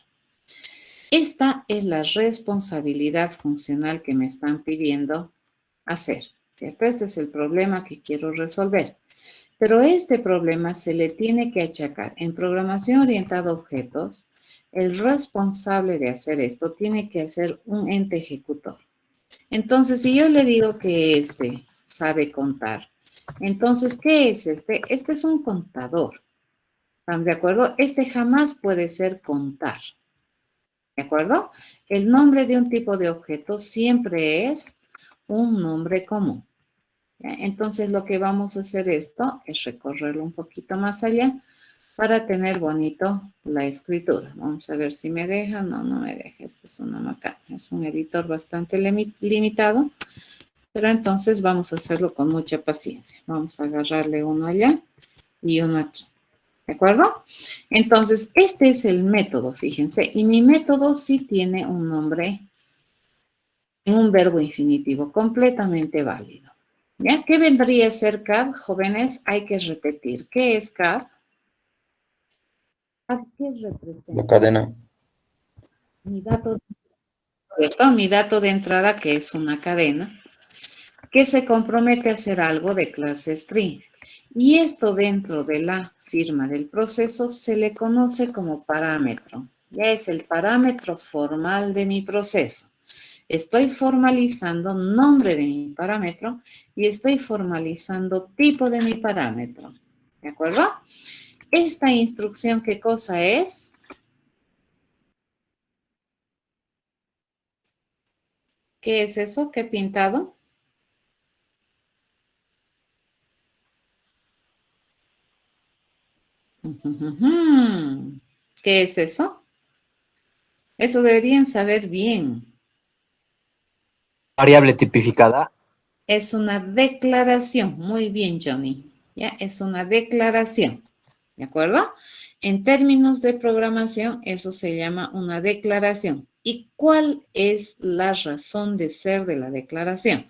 Esta es la responsabilidad funcional que me están pidiendo hacer, ¿cierto? Este es el problema que quiero resolver. Pero este problema se le tiene que achacar. En programación orientada a objetos, el responsable de hacer esto tiene que ser un ente ejecutor. Entonces, si yo le digo que este sabe contar, entonces, ¿qué es este? Este es un contador. ¿Están de acuerdo? Este jamás puede ser contar. ¿De acuerdo? El nombre de un tipo de objeto siempre es un nombre común. ¿Ya? Entonces, lo que vamos a hacer esto es recorrerlo un poquito más allá para tener bonito la escritura. Vamos a ver si me deja. No, no me deja. Este es una macana. Es un editor bastante limitado, pero entonces vamos a hacerlo con mucha paciencia. Vamos a agarrarle uno allá y uno aquí. ¿De acuerdo? Entonces, este es el método, fíjense. Y mi método sí tiene un nombre, un verbo infinitivo completamente válido. ¿Ya? ¿Qué vendría a ser CAD, jóvenes? Hay que repetir. ¿Qué es CAD? ¿Qué representa? La cadena. Mi dato, ¿cierto? Mi dato de entrada, que es una cadena, que se compromete a hacer algo de clase string. Y esto dentro de la firma del proceso se le conoce como parámetro. Ya es el parámetro formal de mi proceso. Estoy formalizando nombre de mi parámetro y estoy formalizando tipo de mi parámetro. ¿De acuerdo? Esta instrucción, ¿qué cosa es? ¿Qué es eso? ¿Qué he pintado? ¿Qué es eso? Eso deberían saber bien. Variable tipificada. Es una declaración. Muy bien, Johnny. ¿Ya? Es una declaración. ¿De acuerdo? En términos de programación, eso se llama una declaración. ¿Y cuál es la razón de ser de la declaración?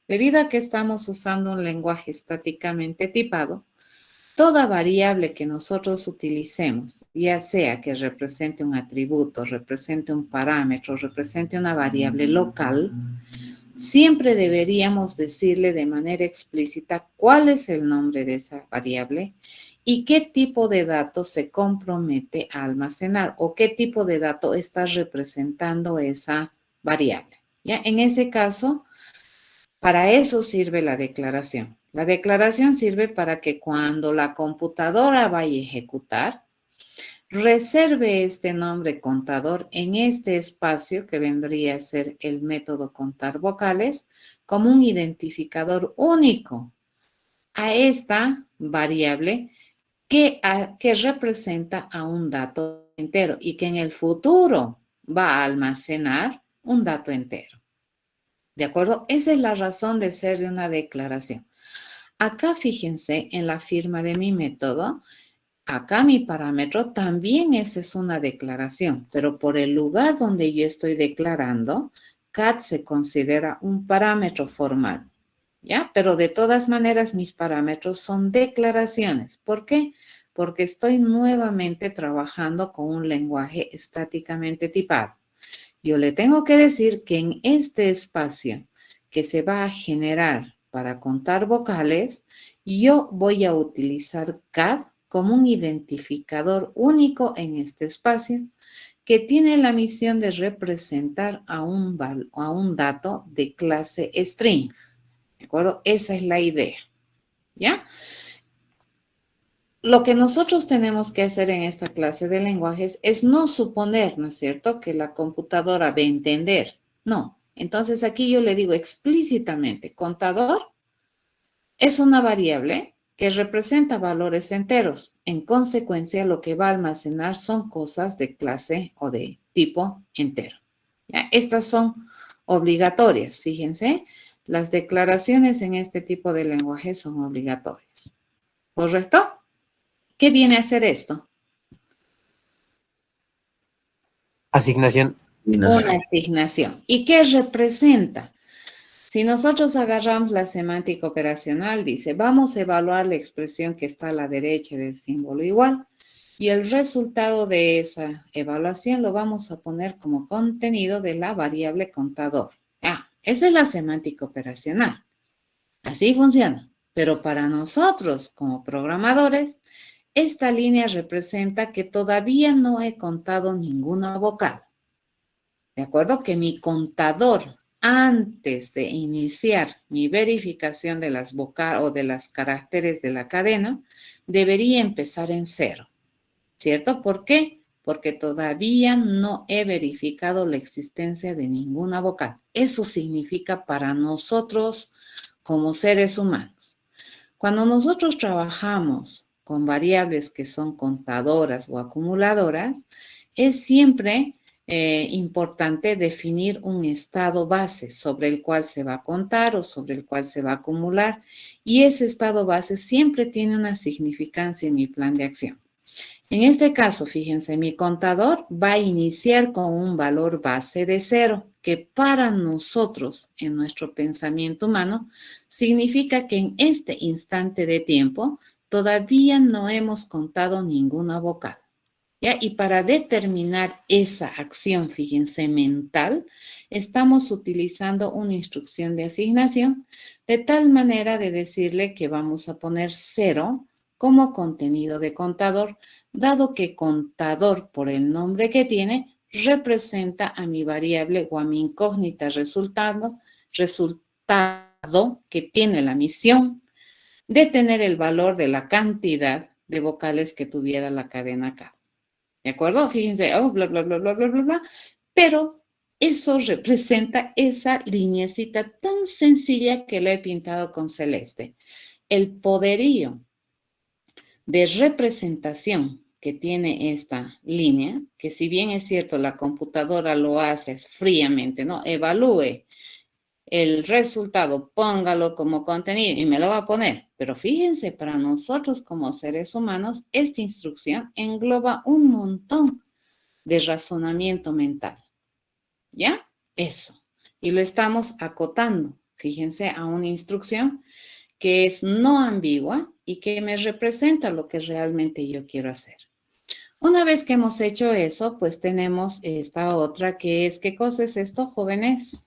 Debido a que estamos usando un lenguaje estáticamente tipado, toda variable que nosotros utilicemos, ya sea que represente un atributo, represente un parámetro, represente una variable local, siempre deberíamos decirle de manera explícita cuál es el nombre de esa variable y qué tipo de datos se compromete a almacenar o qué tipo de dato está representando esa variable. ¿Ya? En ese caso, Para eso sirve la declaración. La declaración sirve para que cuando la computadora vaya a ejecutar, reserve este nombre contador en este espacio que vendría a ser el método contar vocales como un identificador único a esta variable que representa a un dato entero y que en el futuro va a almacenar un dato entero. ¿De acuerdo? Esa es la razón de ser de una declaración. Acá fíjense en la firma de mi método. Acá mi parámetro también esa es una declaración, pero por el lugar donde yo estoy declarando, cat se considera un parámetro formal, ¿ya? Pero de todas maneras mis parámetros son declaraciones. ¿Por qué? Porque estoy nuevamente trabajando con un lenguaje estáticamente tipado. Yo le tengo que decir que en este espacio que se va a generar para contar vocales, yo voy a utilizar cat como un identificador único en este espacio que tiene la misión de representar a un dato de clase string. ¿De acuerdo? Esa es la idea. ¿Ya? Lo que nosotros tenemos que hacer en esta clase de lenguajes es no suponer, ¿no es cierto?, que la computadora va a entender. No. Entonces aquí yo le digo explícitamente, contador es una variable que representa valores enteros. En consecuencia, lo que va a almacenar son cosas de clase o de tipo entero. ¿Ya? Estas son obligatorias, fíjense. Las declaraciones en este tipo de lenguaje son obligatorias. ¿Correcto? ¿Qué viene a hacer esto? Asignación. Una asignación. ¿Y qué representa? Si nosotros agarramos la semántica operacional, dice, vamos a evaluar la expresión que está a la derecha del símbolo igual y el resultado de esa evaluación lo vamos a poner como contenido de la variable contador. Esa es la semántica operacional. Así funciona. Pero para nosotros, como programadores, esta línea representa que todavía no he contado ninguna vocal. ¿De acuerdo? Que mi contador, antes de iniciar mi verificación de las vocales o de los caracteres de la cadena, debería empezar en 0. ¿Cierto? ¿Por qué? Porque todavía no he verificado la existencia de ninguna vocal. Eso significa para nosotros como seres humanos. Cuando nosotros trabajamos con variables que son contadoras o acumuladoras, es siempre importante definir un estado base sobre el cual se va a contar o sobre el cual se va a acumular, y ese estado base siempre tiene una significancia en mi plan de acción. En este caso, fíjense, mi contador va a iniciar con un valor base de 0, que para nosotros, en nuestro pensamiento humano, significa que en este instante de tiempo todavía no hemos contado ninguna vocal. ¿Ya? Y para determinar esa acción, fíjense, mental, estamos utilizando una instrucción de asignación de tal manera de decirle que vamos a poner 0 como contenido de contador, dado que contador, por el nombre que tiene, representa a mi variable o a mi incógnita resultado que tiene la misión de tener el valor de la cantidad de vocales que tuviera la cadena CAD. ¿De acuerdo? Fíjense, bla, bla, bla, bla, bla, bla, bla, pero eso representa esa lineecita tan sencilla que la he pintado con celeste. El poderío de representación que tiene esta línea, que si bien es cierto la computadora lo hace fríamente, ¿no? Evalúe el resultado, póngalo como contenido y me lo va a poner. Pero fíjense, para nosotros como seres humanos, esta instrucción engloba un montón de razonamiento mental. ¿Ya? Eso. Y lo estamos acotando, fíjense, a una instrucción que es no ambigua y que me representa lo que realmente yo quiero hacer. Una vez que hemos hecho eso, pues tenemos esta otra que es, ¿qué cosa es esto, jóvenes?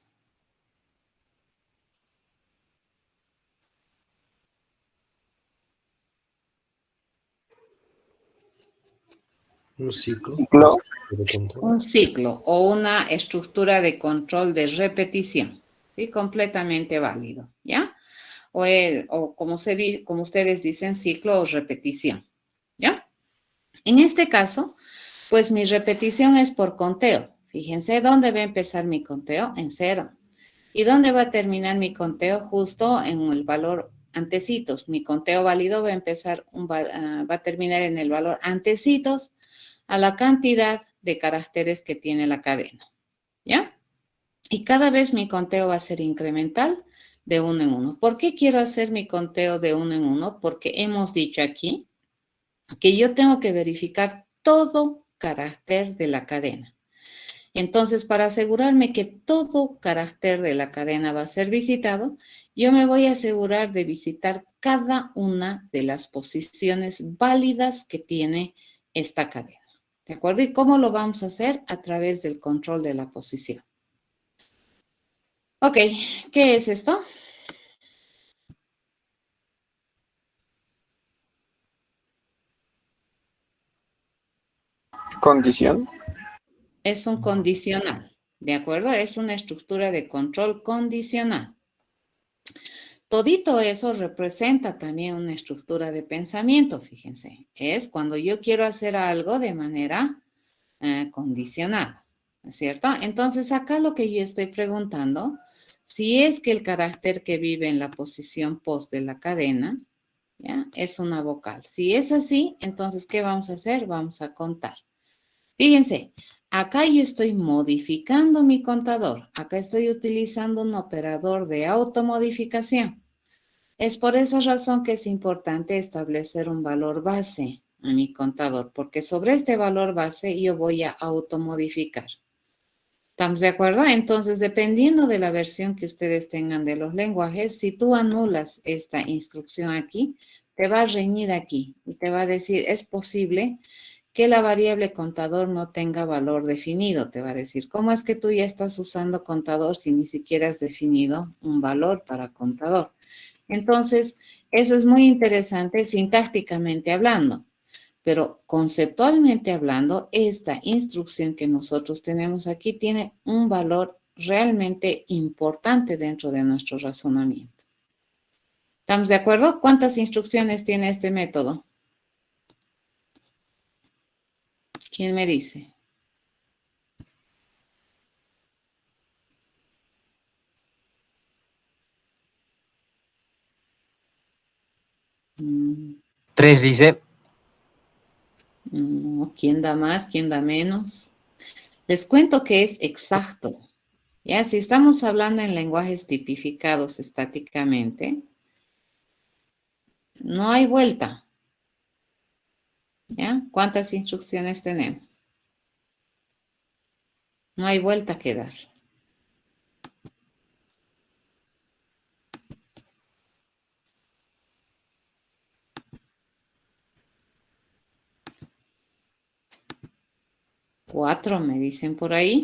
Un ciclo. Un ciclo o una estructura de control de repetición. ¿sí? Completamente válido, ¿ya? O como ustedes dicen, ciclo o repetición, ¿ya? En este caso, pues mi repetición es por conteo. Fíjense, ¿dónde va a empezar mi conteo? En 0. ¿Y dónde va a terminar mi conteo? Justo en el valor antecitos. Mi conteo válido va a empezar, va a terminar en el valor antecitos a la cantidad de caracteres que tiene la cadena, ¿ya? Y cada vez mi conteo va a ser incremental de 1 en 1. ¿Por qué quiero hacer mi conteo de 1 en 1? Porque hemos dicho aquí que yo tengo que verificar todo carácter de la cadena. Entonces, para asegurarme que todo carácter de la cadena va a ser visitado, yo me voy a asegurar de visitar cada una de las posiciones válidas que tiene esta cadena. ¿De acuerdo? ¿Y cómo lo vamos a hacer? A través del control de la posición. Ok, ¿qué es esto? Condición. Es un condicional, ¿de acuerdo? Es una estructura de control condicional. Todito eso representa también una estructura de pensamiento, fíjense. Es cuando yo quiero hacer algo de manera condicionada, ¿no es cierto? Entonces, acá lo que yo estoy preguntando, si es que el carácter que vive en la posición post de la cadena, ¿ya? Es una vocal. Si es así, entonces, ¿qué vamos a hacer? Vamos a contar. Fíjense, acá yo estoy modificando mi contador. Acá estoy utilizando un operador de automodificación. Es por esa razón que es importante establecer un valor base a mi contador, porque sobre este valor base yo voy a automodificar. ¿Estamos de acuerdo? Entonces, dependiendo de la versión que ustedes tengan de los lenguajes, si tú anulas esta instrucción aquí, te va a reñir aquí y te va a decir, es posible que la variable contador no tenga valor definido. Te va a decir, ¿cómo es que tú ya estás usando contador si ni siquiera has definido un valor para contador? Entonces, eso es muy interesante sintácticamente hablando, pero conceptualmente hablando, esta instrucción que nosotros tenemos aquí tiene un valor realmente importante dentro de nuestro razonamiento. ¿Estamos de acuerdo? ¿Cuántas instrucciones tiene este método? ¿Quién me dice? Mm, 3 dice. No, ¿quién da más? ¿Quién da menos? Les cuento que es exacto. Ya, si estamos hablando en lenguajes tipificados estáticamente, no hay vuelta. ¿Ya? ¿Cuántas instrucciones tenemos? No hay vuelta que dar. Cuatro, me dicen por ahí.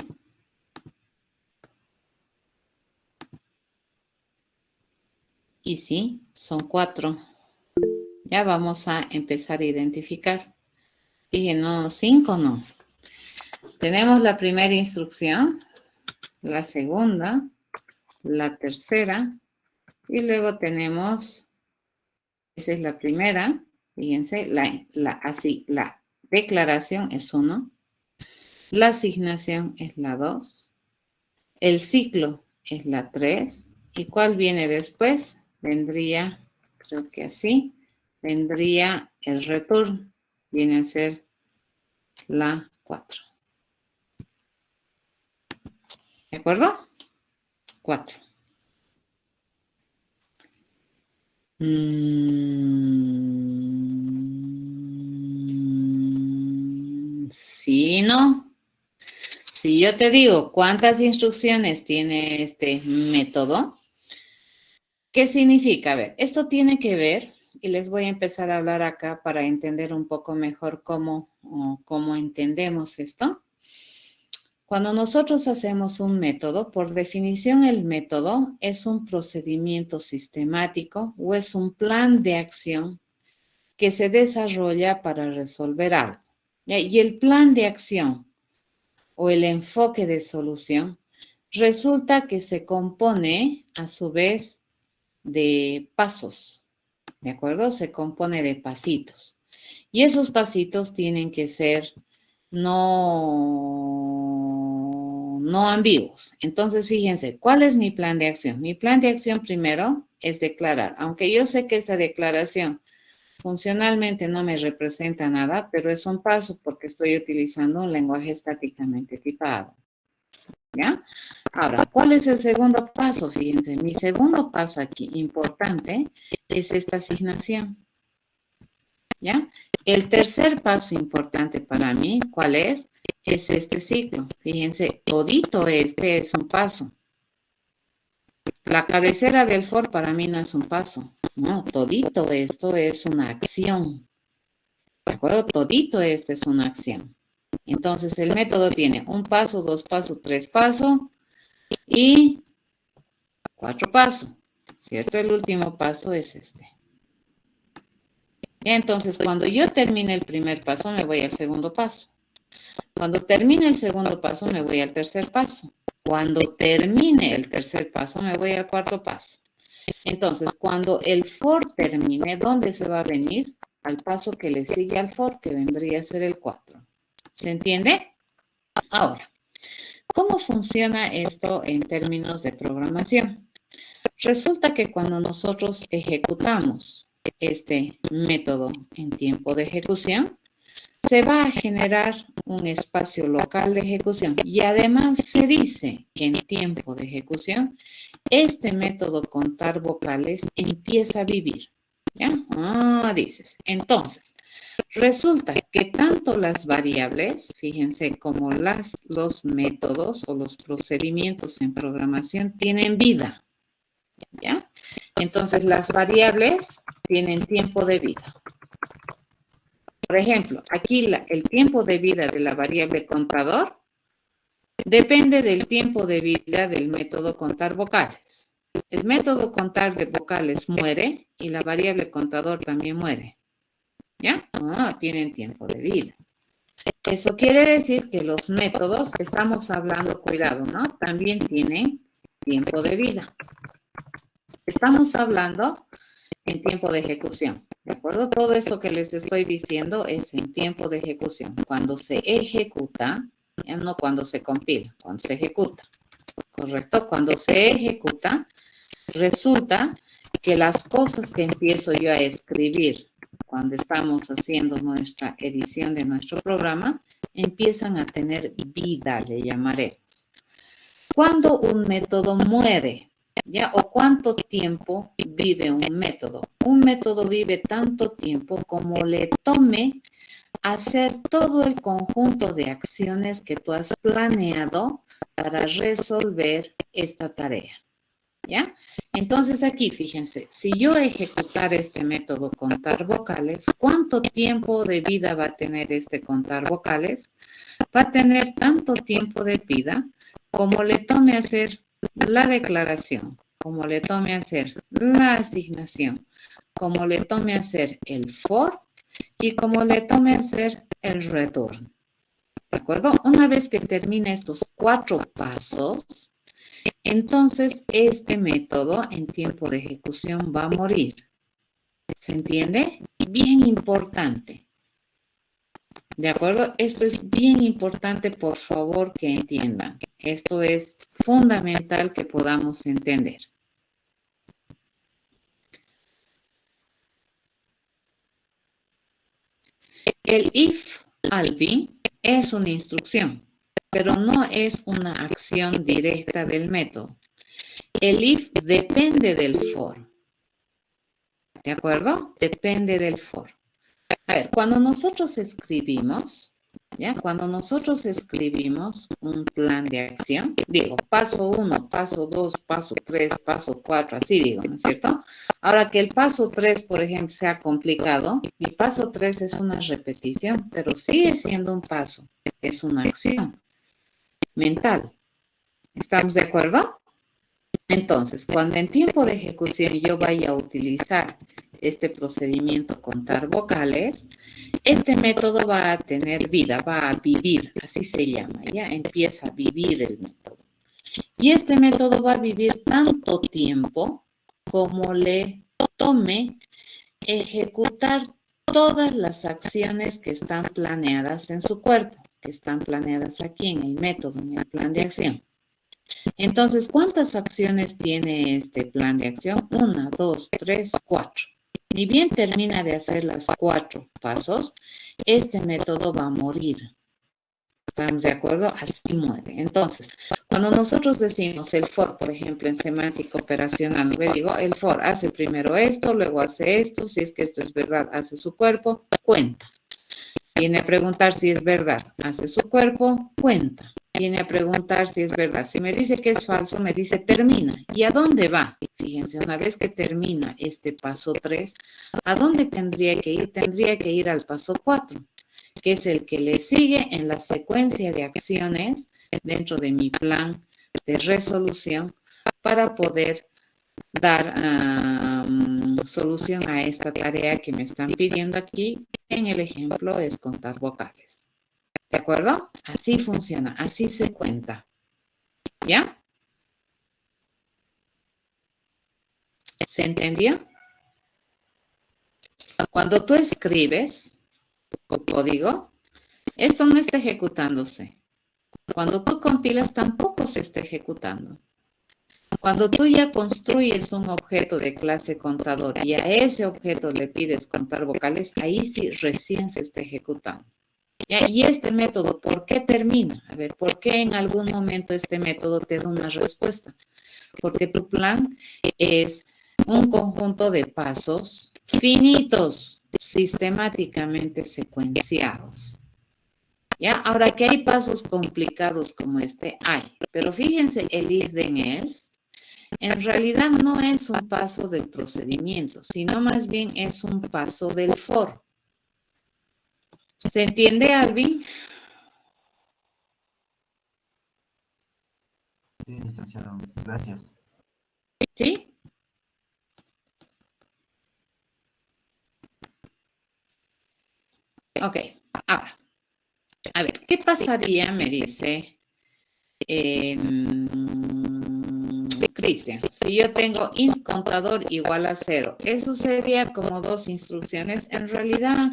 Y sí, son 4. Ya vamos a empezar a identificar. Dije, no, 5 no. Tenemos la primera instrucción, la segunda, la tercera, y luego tenemos, esa es la primera, fíjense, la declaración es 1, la asignación es la 2, el ciclo es la 3, ¿y cuál viene después? Vendría, creo que así, vendría el return, viene a ser la 4. ¿De acuerdo? 4. Sí, no. Si yo te digo cuántas instrucciones tiene este método, ¿qué significa? A ver, esto tiene que ver, y les voy a empezar a hablar acá para entender un poco mejor cómo entendemos esto. Cuando nosotros hacemos un método, por definición el método es un procedimiento sistemático o es un plan de acción que se desarrolla para resolver algo. Y el plan de acción o el enfoque de solución resulta que se compone a su vez de pasos, ¿de acuerdo? Se compone de pasitos. Y esos pasitos tienen que ser no ambiguos. Entonces, fíjense, ¿cuál es mi plan de acción? Mi plan de acción primero es declarar, aunque yo sé que esta declaración funcionalmente no me representa nada, pero es un paso porque estoy utilizando un lenguaje estáticamente tipado. ¿Ya? Ahora, ¿cuál es el segundo paso? Fíjense, mi segundo paso aquí importante es esta asignación. ¿Ya? El tercer paso importante para mí, ¿cuál es? Es este ciclo. Fíjense, todito este es un paso. La cabecera del for para mí no es un paso. No, todito esto es una acción. ¿De acuerdo? Todito este es una acción. Entonces, el método tiene un paso, dos pasos, tres pasos y cuatro pasos. ¿Cierto? El último paso es este. Entonces, cuando yo termine el primer paso, me voy al segundo paso. Cuando termine el segundo paso, me voy al tercer paso. Cuando termine el tercer paso, me voy al cuarto paso. Entonces, cuando el for termine, ¿dónde se va a venir? Al paso que le sigue al for, que vendría a ser el 4. ¿Se entiende? Ahora, ¿cómo funciona esto en términos de programación? Resulta que cuando nosotros ejecutamos este método en tiempo de ejecución, se va a generar un espacio local de ejecución y además se dice que en tiempo de ejecución este método contar vocales empieza a vivir. ¿Ya? Dices. Entonces, resulta que tanto las variables, fíjense, como los métodos o los procedimientos en programación tienen vida. ¿Ya? Entonces, las variables tienen tiempo de vida. Por ejemplo, aquí el tiempo de vida de la variable contador depende del tiempo de vida del método contar vocales. El método contar de vocales muere y la variable contador también muere. ¿Ya? Tienen tiempo de vida. Eso quiere decir que los métodos, estamos hablando, cuidado, ¿no? También tienen tiempo de vida. Estamos hablando en tiempo de ejecución, ¿de acuerdo? Todo esto que les estoy diciendo es en tiempo de ejecución. Cuando se ejecuta, ya no cuando se compila, cuando se ejecuta, ¿correcto? Cuando se ejecuta, resulta que las cosas que empiezo yo a escribir cuando estamos haciendo nuestra edición de nuestro programa, empiezan a tener vida, le llamaré. Cuando un método muere, ¿ya? ¿O cuánto tiempo vive un método? Un método vive tanto tiempo como le tome hacer todo el conjunto de acciones que tú has planeado para resolver esta tarea. ¿Ya? Entonces aquí, fíjense, si yo ejecutar este método contar vocales, ¿cuánto tiempo de vida va a tener este contar vocales? Va a tener tanto tiempo de vida como le tome hacer la declaración, como le tome hacer la asignación, como le tome hacer el for y como le tome hacer el return. ¿De acuerdo? Una vez que termine estos 4 pasos, entonces este método en tiempo de ejecución va a morir. ¿Se entiende? Bien importante. ¿De acuerdo? Esto es bien importante, por favor, que entiendan. Esto es fundamental que podamos entender. El if albi es una instrucción, pero no es una acción directa del método. El if depende del for. ¿De acuerdo? Depende del for. A ver, cuando nosotros escribimos, ¿ya? Cuando nosotros escribimos un plan de acción, digo, paso 1, paso 2, paso 3, paso 4, así digo, ¿no es cierto? Ahora que el paso 3, por ejemplo, sea complicado, mi paso 3 es una repetición, pero sigue siendo un paso, es una acción mental. ¿Estamos de acuerdo? Entonces, cuando en tiempo de ejecución yo vaya a utilizar este procedimiento contar vocales, este método va a tener vida, va a vivir, así se llama, ya empieza a vivir el método. Y este método va a vivir tanto tiempo como le tome ejecutar todas las acciones que están planeadas en su cuerpo, que están planeadas aquí en el método, en el plan de acción. Entonces, ¿cuántas acciones tiene este plan de acción? 1, 2, 3, 4. Ni bien termina de hacer las 4 pasos, este método va a morir. ¿Estamos de acuerdo? Así muere. Entonces, cuando nosotros decimos el for, por ejemplo, en semántica operacional, le digo, el for hace primero esto, luego hace esto, si es que esto es verdad, hace su cuerpo, cuenta. Viene a preguntar si es verdad, hace su cuerpo, cuenta. Viene a preguntar si es verdad. Si me dice que es falso, me dice termina. ¿Y a dónde va? Fíjense, una vez que termina este paso 3, ¿a dónde tendría que ir? Tendría que ir al paso 4. Que es el que le sigue en la secuencia de acciones dentro de mi plan de resolución para poder dar solución a esta tarea que me están pidiendo aquí. En el ejemplo es contar vocales. ¿De acuerdo? Así funciona, así se cuenta. ¿Ya? ¿Se entendió? Cuando tú escribes tu código, esto no está ejecutándose. Cuando tú compilas, tampoco se está ejecutando. Cuando tú ya construyes un objeto de clase contador y a ese objeto le pides contar vocales, ahí sí recién se está ejecutando. ¿Ya? Y este método, ¿por qué termina? A ver, ¿por qué en algún momento este método te da una respuesta? Porque tu plan es un conjunto de pasos finitos, sistemáticamente secuenciados. ¿Ya? Ahora que hay pasos complicados como este, hay. Pero fíjense, el if then else, en realidad no es un paso del procedimiento, sino más bien es un paso del for. ¿Se entiende, Alvin? Sí, licenciado. Gracias. ¿Sí? Ok, ahora, a ver, ¿qué pasaría, me dice Cristian, si yo tengo int contador igual a 0? Eso sería como 2 instrucciones. En realidad,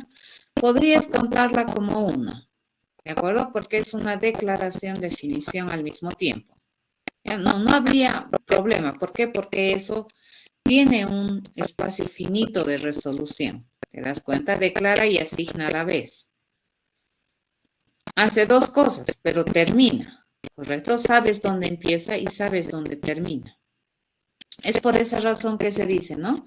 podrías contarla como una, ¿de acuerdo? Porque es una declaración, definición al mismo tiempo. ¿Ya? No habría problema. ¿Por qué? Porque eso tiene un espacio finito de resolución. ¿Te das cuenta? Declara y asigna a la vez. Hace 2 cosas, pero termina. ¿Correcto? Sabes dónde empieza y sabes dónde termina. Es por esa razón que se dice, ¿no?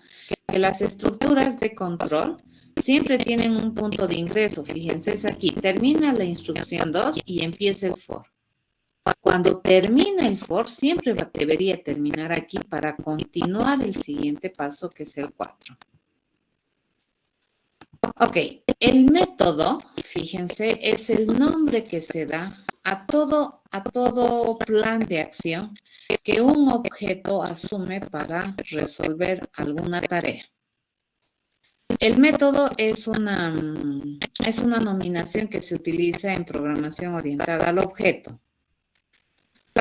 Que las estructuras de control siempre tienen un punto de ingreso. Fíjense, es aquí. Termina la instrucción 2 y empieza el for. Cuando termina el for, siempre debería terminar aquí para continuar el siguiente paso, que es el 4. Ok, el método, fíjense, es el nombre que se da a todo plan de acción que un objeto asume para resolver alguna tarea. El método es una nominación que se utiliza en programación orientada al objeto.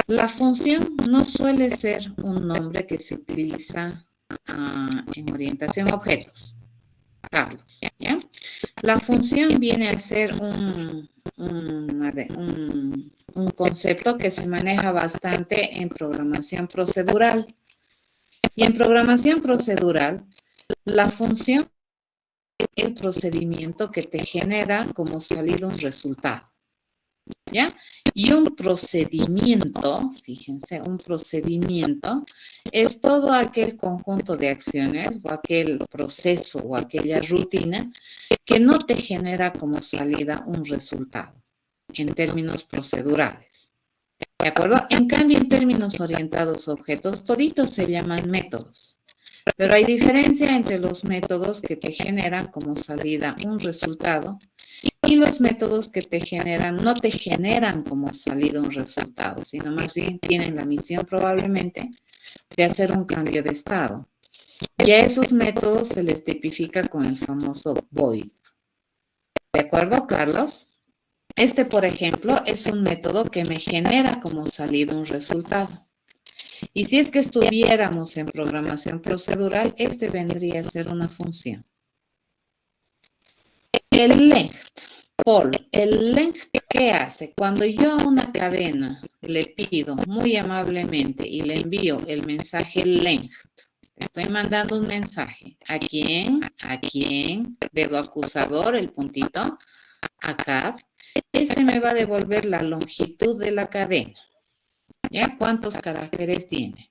La función no suele ser un nombre que se utiliza en orientación a objetos. Carlos, ¿ya? La función viene a ser un concepto que se maneja bastante en programación procedural. Y en programación procedural, la función es el procedimiento que te genera como salida un resultado. ¿Ya? Y un procedimiento, fíjense, un procedimiento es todo aquel conjunto de acciones o aquel proceso o aquella rutina que no te genera como salida un resultado en términos procedurales. ¿De acuerdo? En cambio, en términos orientados a objetos, toditos se llaman métodos. Pero hay diferencia entre los métodos que te generan como salida un resultado y los métodos que no te generan como salida un resultado, sino más bien tienen la misión probablemente de hacer un cambio de estado. Y a esos métodos se les tipifica con el famoso void. ¿De acuerdo, Carlos? Este, por ejemplo, es un método que me genera como salida un resultado. Y si es que estuviéramos en programación procedural, este vendría a ser una función. El length, Paul, el length, ¿qué hace? Cuando yo a una cadena le pido muy amablemente y le envío el mensaje length, estoy mandando un mensaje. ¿A quién? ¿A quién? Dedo acusador, el puntito. Acá. Este me va a devolver la longitud de la cadena. ¿Ya? ¿Cuántos caracteres tiene?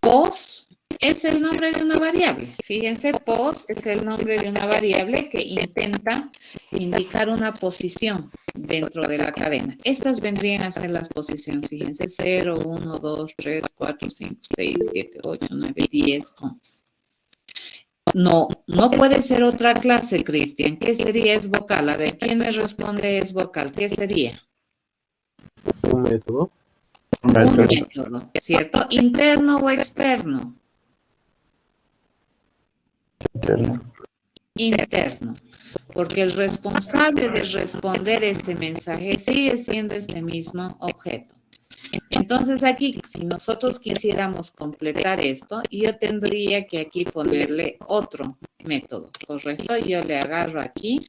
Pos es el nombre de una variable. Fíjense, pos es el nombre de una variable que intenta indicar una posición dentro de la cadena. Estas vendrían a ser las posiciones. Fíjense, 0, 1, 2, 3, 4, 5, 6, 7, 8, 9, 10, 11. No puede ser otra clase, Cristian. ¿Qué sería es vocal? A ver, ¿quién me responde es vocal? ¿Qué sería? Un método. Un método, ¿cierto? ¿Interno o externo? Interno. Interno. Porque el responsable de responder este mensaje sigue siendo este mismo objeto. Entonces aquí, si nosotros quisiéramos completar esto, yo tendría que aquí ponerle otro método, ¿correcto? Yo le agarro aquí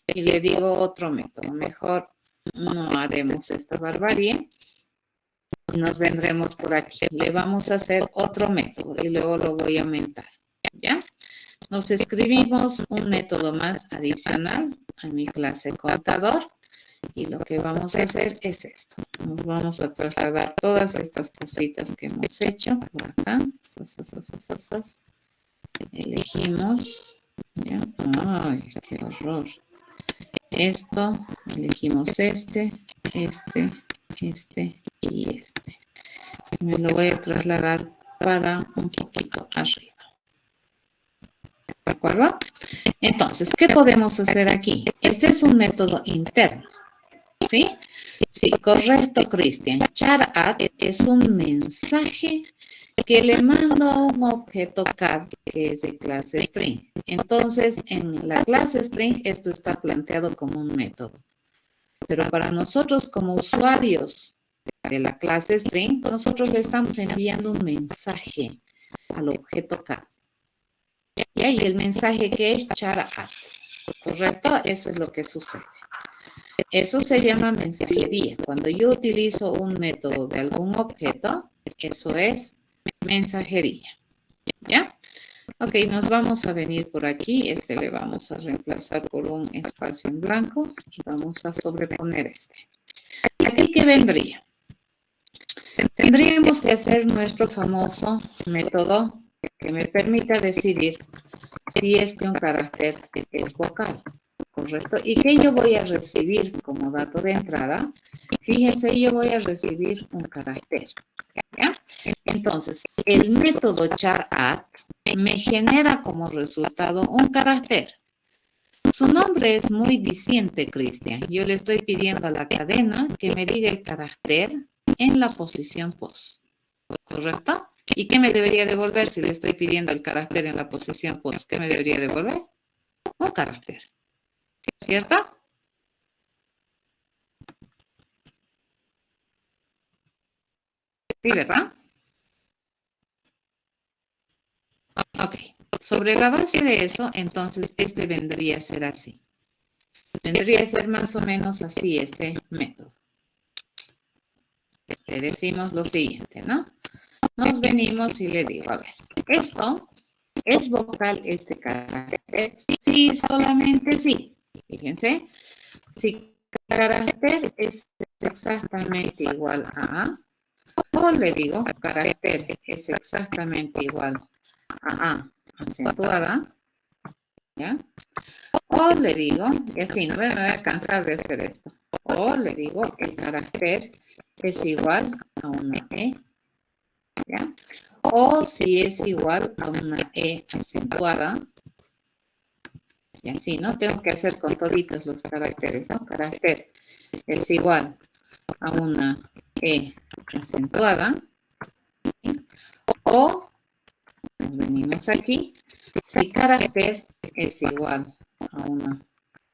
y le digo otro método. Mejor no haremos esta barbarie. Nos vendremos por aquí. Le vamos a hacer otro método y luego lo voy a aumentar. ¿Ya? Nos escribimos un método más adicional a mi clase contador. Y lo que vamos a hacer es esto. Nos vamos a trasladar todas estas cositas que hemos hecho por acá. Elegimos. ¿Ya? Ay, qué horror. Esto, elegimos este y este. Me lo voy a trasladar para un poquito arriba. ¿De acuerdo? Entonces, ¿qué podemos hacer aquí? Este es un método interno. ¿Sí? Sí, correcto, Cristian. Char add es un mensaje que le mando a un objeto CAD que es de clase string. Entonces, en la clase string esto está planteado como un método. Pero para nosotros como usuarios de la clase string, nosotros le estamos enviando un mensaje al objeto CAD. ¿Ya? Y el mensaje que es char add. ¿Correcto? Eso es lo que sucede. Eso se llama mensajería. Cuando yo utilizo un método de algún objeto, eso es mensajería. ¿Ya? Ok, nos vamos a venir por aquí. Este le vamos a reemplazar por un espacio en blanco y vamos a sobreponer este. ¿Aquí qué vendría? Tendríamos que hacer nuestro famoso método que me permita decidir si es que un carácter es vocal. ¿Correcto? ¿Y qué yo voy a recibir como dato de entrada? Fíjense, yo voy a recibir un carácter. ¿Ya? Entonces, el método char add me genera como resultado un carácter. Su nombre es muy diciente, Cristian. Yo le estoy pidiendo a la cadena que me diga el carácter en la posición post. ¿Correcto? ¿Y qué me debería devolver si le estoy pidiendo el carácter en la posición post? ¿Qué me debería devolver? Un carácter. ¿Cierto? Sí, ¿verdad? Ok. Sobre la base de eso, entonces, este vendría a ser así. Vendría a ser más o menos así este método. Le decimos lo siguiente, ¿no? Nos venimos y le digo, a ver, esto es vocal este carácter. Sí, solamente sí. Fíjense. Si carácter es exactamente igual a, o le digo, carácter es exactamente igual a acentuada, ¿ya? O le digo, y así no me voy a cansar de hacer esto, o le digo, el carácter es igual a una E, ¿ya? O si es igual a una E acentuada, y así, ¿no? Tengo que hacer con toditos los caracteres, ¿no? Carácter es igual a una E acentuada, ¿sí? O nos venimos aquí Si carácter es igual a una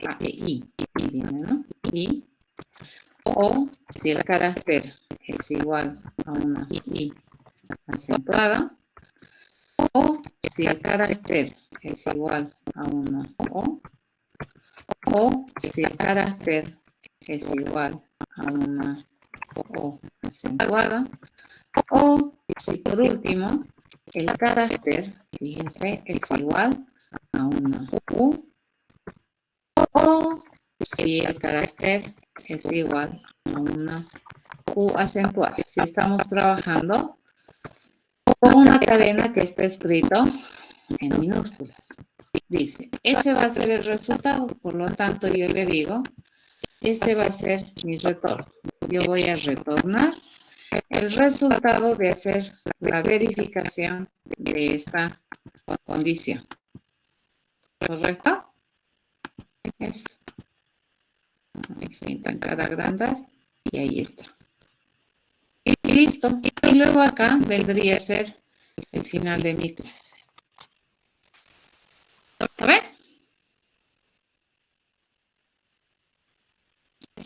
a I, viene, ¿no? I, o si el carácter es igual a una I acentuada, o si el carácter es igual a una o si el carácter es igual a una O acentuada, o si por último el carácter, fíjense, es igual a una U, o si el carácter es igual a una U acentuada. Si estamos trabajando con una cadena que está escrito en minúsculas. Dice, ese va a ser el resultado, por lo tanto yo le digo, este va a ser mi retorno. Yo voy a retornar el resultado de hacer la verificación de esta condición. ¿Correcto? Eso. Voy a intentar agrandar y ahí está. Y listo. Y luego acá vendría a ser el final de mi clase. ¿A ver?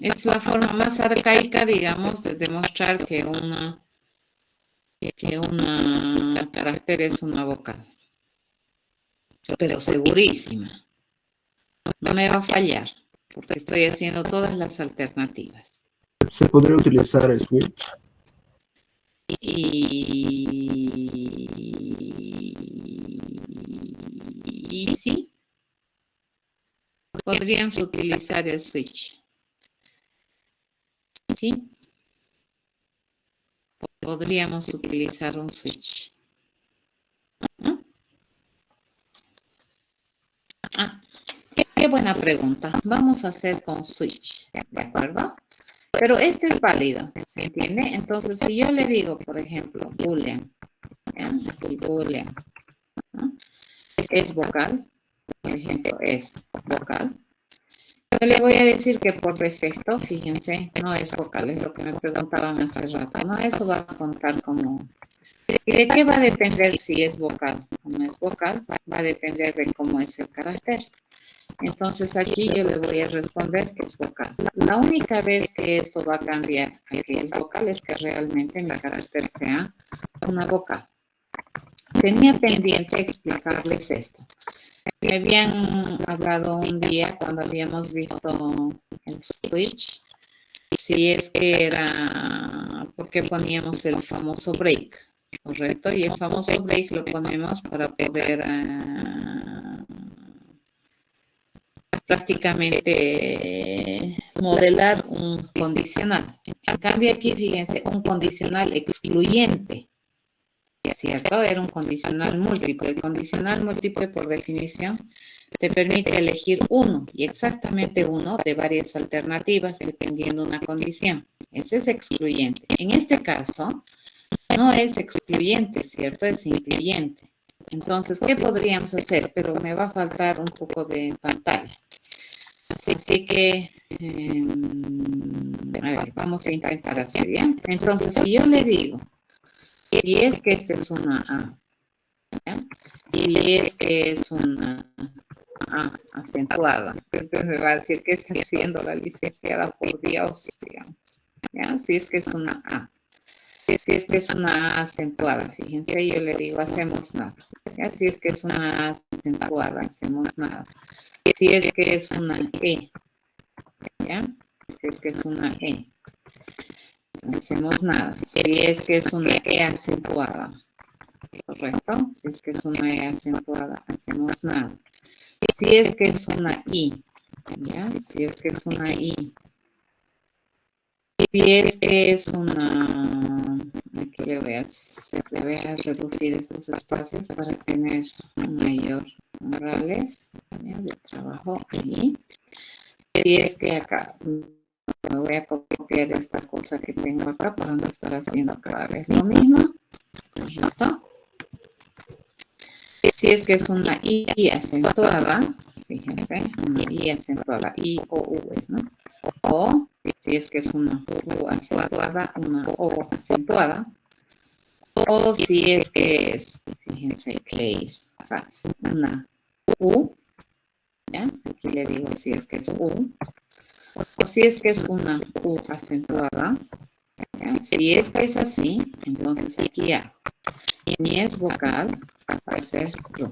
Es la forma más arcaica, digamos, de demostrar que una carácter es una vocal. Pero segurísima. No me va a fallar, porque estoy haciendo todas las alternativas. ¿Se podría utilizar el switch? Y sí, podríamos utilizar el switch. ¿Sí? Podríamos utilizar un switch. Qué buena pregunta. Vamos a hacer con switch, ¿de acuerdo? Pero este es válido, ¿se entiende? Entonces, si yo le digo, por ejemplo, boolean, ¿ya? Aquí boolean, ¿no? Es vocal, por ejemplo, es vocal. Yo le voy a decir que por defecto, fíjense, no es vocal, es lo que me preguntaban hace rato, ¿no? Eso va a contar como... ¿Y de qué va a depender si es vocal o no es vocal? Va a depender de cómo es el carácter. Entonces aquí yo le voy a responder que es vocal. La única vez que esto va a cambiar a que es vocal es que realmente mi carácter sea una vocal. Tenía pendiente explicarles esto. Me habían hablado un día cuando habíamos visto el switch, si es que era porque poníamos el famoso break, ¿correcto? Y el famoso break lo ponemos para poder prácticamente modelar un condicional. En cambio aquí, fíjense, un condicional excluyente, ¿cierto? Era un condicional múltiple. El condicional múltiple, por definición, te permite elegir uno, y exactamente uno, de varias alternativas, dependiendo de una condición. Ese es excluyente. En este caso, no es excluyente, ¿cierto? Es incluyente. Entonces, ¿qué podríamos hacer? Pero me va a faltar un poco de pantalla. Así que, a ver, vamos a intentar hacer, ¿bien? Entonces, si yo le digo, y es que esta es una A, ¿ya? Y es que es una A acentuada, entonces me va a decir, ¿qué está haciendo la licenciada? Por Dios, digamos, ¿ya? Si es que es una A. Si es que es una A acentuada, fíjense, yo le digo, hacemos nada, ¿ya? Si es que es una A acentuada, hacemos nada. Si es que es una E, ¿ya? Si es que es una E, no hacemos nada. Si es que es una E acentuada, ¿correcto? Si es que es una E acentuada, hacemos nada. Si es que es una I, ¿ya? Si es que es una I. Si es que es una... Aquí le voy a reducir estos espacios para tener mayor morales, ¿ya? De trabajo ahí. Si es que acá me voy a copiar esta cosa que tengo acá para no estar haciendo cada vez lo mismo, ¿correcto? Si es que es una I acentuada, fíjense, una I acentuada, I o U, ¿no? O si es que es una U acentuada, una O acentuada. O si es que es, fíjense, que es ¿sabes? Una U, ¿ya? Aquí le digo si es que es U, o si es que es una U acentuada, ¿ya? Si es que es así, entonces aquí hago. Mi es vocal va a ser ru.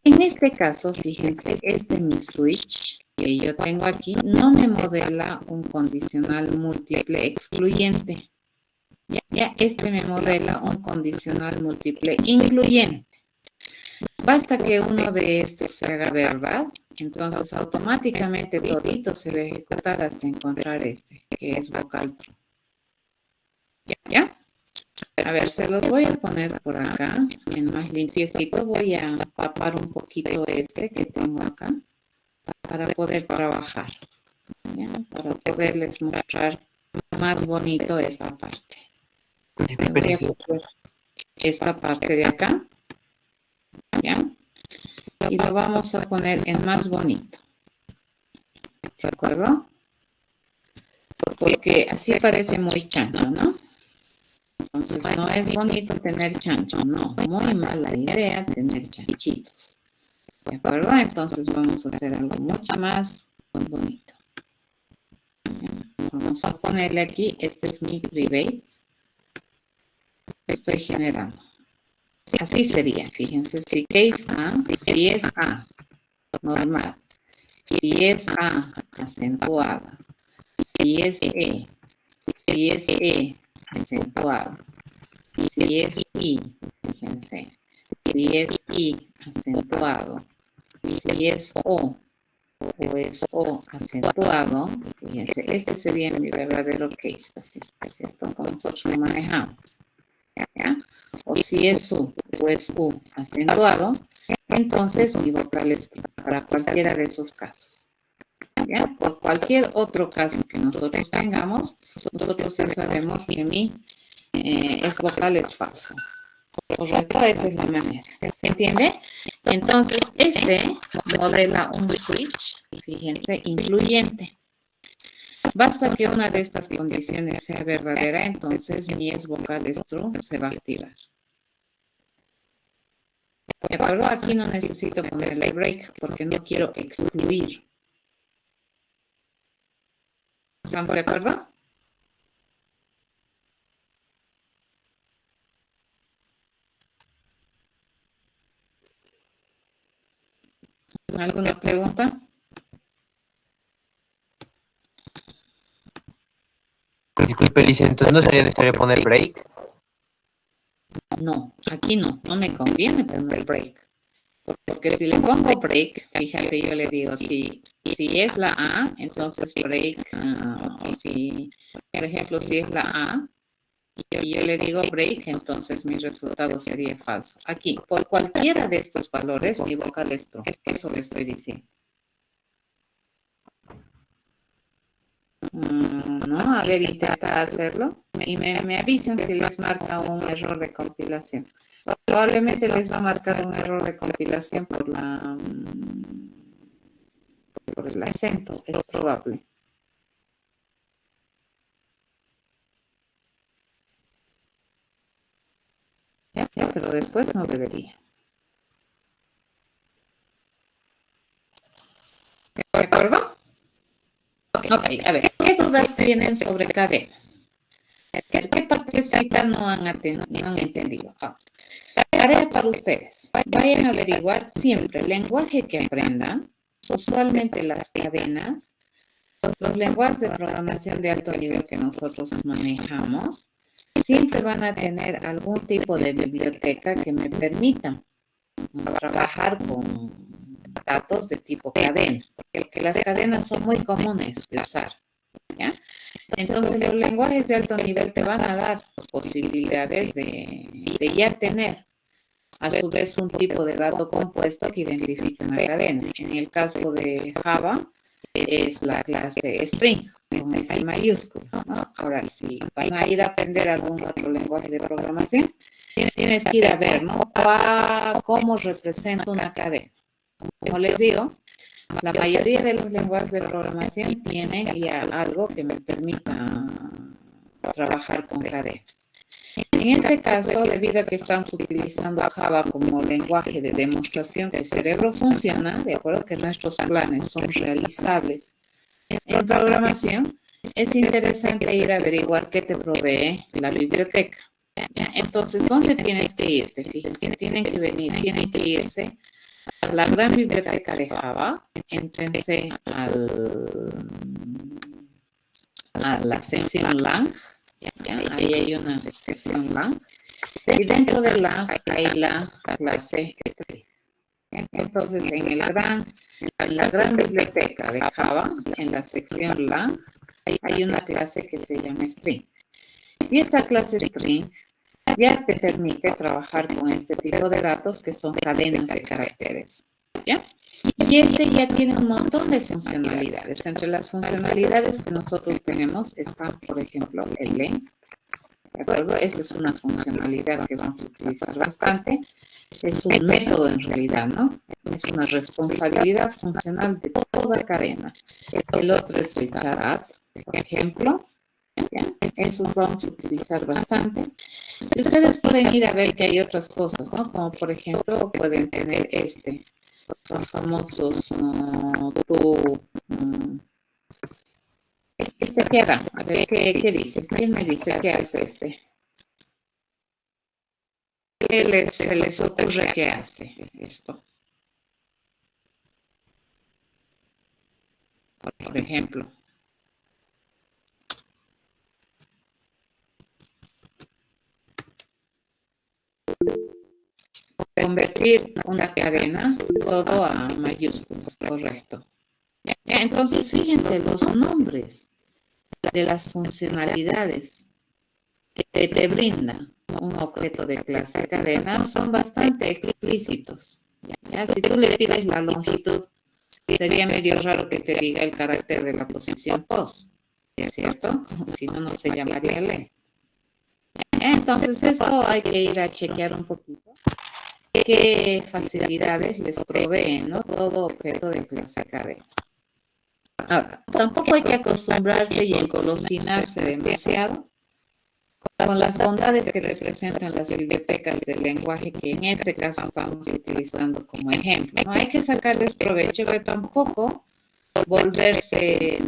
En este caso, fíjense, este mi switch que yo tengo aquí no me modela un condicional múltiple excluyente. Ya este me modela un condicional múltiple incluyente. Basta que uno de estos se haga verdad, entonces automáticamente todito se va a ejecutar hasta encontrar este, que es vocal true. ¿Ya? A ver, se los voy a poner por acá, en más limpiecito. Voy a papar un poquito este que tengo acá para poder trabajar, ¿ya? Para poderles mostrar más bonito esta parte. Voy a copiar esta parte de acá, ¿ya? Y lo vamos a poner en más bonito, ¿de acuerdo? Porque así parece muy chancho, ¿no? Entonces no es bonito tener chancho, no, muy mala idea tener chanchitos, ¿de acuerdo? Entonces vamos a hacer algo mucho más bonito. Vamos a ponerle aquí, este es mi private, estoy generando. Así sería, fíjense, si case A, si es A, normal, si es A, acentuada, si es E, acentuado, si es I, fíjense, si es I, acentuado, si es O es O acentuado, fíjense, este sería mi verdadero case, así, ¿cierto? Como nosotros lo manejamos, ¿ya? O si es U o es U acentuado, entonces mi vocal es para cualquiera de esos casos, ¿ya? Por cualquier otro caso que nosotros tengamos, nosotros ya sabemos que mi es vocal es falso. Correcto, esa es la manera. ¿Se entiende? Entonces, este modela un switch, fíjense, incluyente. Basta que una de estas condiciones sea verdadera, entonces mi es vocal es true se va a activar. ¿De acuerdo? Aquí no necesito ponerle break porque no quiero excluir. ¿Estamos de acuerdo? ¿Alguna pregunta? Disculpe, Alicia, entonces no sería necesario poner break. No, aquí no me conviene poner break. Porque si le pongo break, fíjate, yo le digo, si es la A, entonces break, o si, por ejemplo, si es la A, y yo le digo break, entonces mi resultado sería falso. Aquí, por cualquiera de estos valores, mi vocal es true. Eso le estoy diciendo. No, a ver, intenta hacerlo y me avisan si les marca un error de compilación. Probablemente les va a marcar un error de compilación por el acento, es probable. Ya, pero después no debería. ¿De acuerdo? Ok, a ver, ¿qué dudas tienen sobre cadenas? ¿Qué partecita no han entendido? Tarea para ustedes. Vayan a averiguar siempre el lenguaje que aprendan, usualmente las cadenas, los lenguajes de programación de alto nivel que nosotros manejamos, siempre van a tener algún tipo de biblioteca que me permita trabajar con datos de tipo cadena, porque las cadenas son muy comunes de usar, ¿ya? Entonces los lenguajes de alto nivel te van a dar posibilidades de ya tener a su vez un tipo de dato compuesto que identifica una cadena. En el caso de Java es la clase string con S mayúscula, ¿no? Ahora, si van a ir a aprender algún otro lenguaje de programación, tienes que ir a ver, ¿no? ¿Cómo representa una cadena? Como les digo, la mayoría de los lenguajes de programación tienen ya algo que me permita trabajar con cadenas. En este caso, debido a que estamos utilizando Java como lenguaje de demostración que el cerebro funciona, de acuerdo que nuestros planes son realizables en programación, es interesante ir a averiguar qué te provee la biblioteca. ¿Ya? Entonces, ¿dónde tienes que irte? Fíjense, tienen que irse a la gran biblioteca de Java, entrense a la sección lang, ¿ya? Ahí hay una sección lang, y dentro de lang hay la clase string. Entonces, en la gran biblioteca de Java, en la sección lang, hay una clase que se llama string. Y esta clase string ya te permite trabajar con este tipo de datos que son cadenas de caracteres, ¿ya? Y este ya tiene un montón de funcionalidades. Entre las funcionalidades que nosotros tenemos están, por ejemplo, el length, ¿de acuerdo? Esta es una funcionalidad que vamos a utilizar bastante. Es un método en realidad, ¿no? Es una responsabilidad funcional de toda cadena. El otro es el charat, por ejemplo. ¿Ya? Eso vamos a utilizar bastante. Y ustedes pueden ir a ver que hay otras cosas, ¿no? Como por ejemplo, pueden tener los famosos ¿qué hará? A ver, ¿qué dice? ¿Quién me dice qué hace este? Se les ocurre qué hace esto? Por ejemplo. Convertir una cadena todo a mayúsculas, correcto. ¿Ya? Entonces, fíjense, los nombres de las funcionalidades que te brinda un objeto de clase cadena son bastante explícitos. ¿Ya? Si tú le pides la longitud, sería medio raro que te diga el carácter de la posición post, ¿cierto? Si no, no se llamaría length. Entonces, esto hay que ir a chequear un poquito qué facilidades les proveen, ¿no? Todo objeto de clase cadena. Ahora, tampoco hay que acostumbrarse y engolosinarse demasiado con las bondades que representan las bibliotecas del lenguaje que en este caso estamos utilizando como ejemplo. No hay que sacarles provecho, pero tampoco volverse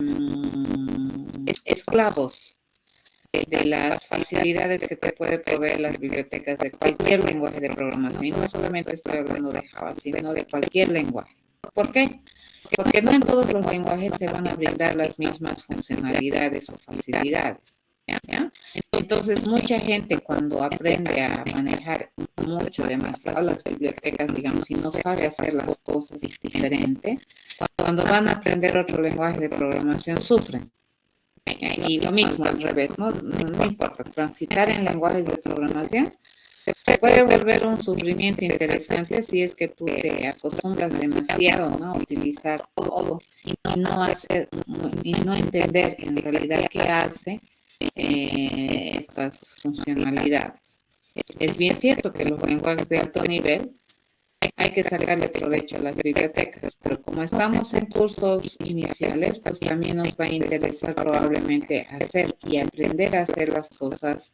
esclavos de las facilidades que te puede proveer las bibliotecas de cualquier lenguaje de programación. Y no solamente estoy hablando de Java, sino de cualquier lenguaje. ¿Por qué? Porque no en todos los lenguajes te van a brindar las mismas funcionalidades o facilidades. ¿Ya? Entonces, mucha gente cuando aprende a manejar demasiado las bibliotecas, digamos, y no sabe hacer las cosas diferente, cuando van a aprender otro lenguaje de programación sufren. Y lo mismo al revés, ¿no? No importa, transitar en lenguajes de programación se puede volver un sufrimiento interesante si es que tú te acostumbras demasiado, ¿no? A utilizar todo y no entender en realidad qué hace estas funcionalidades. Es bien cierto que los lenguajes de alto nivel hay que sacarle provecho a las bibliotecas, pero como estamos en cursos iniciales, pues también nos va a interesar probablemente hacer y aprender a hacer las cosas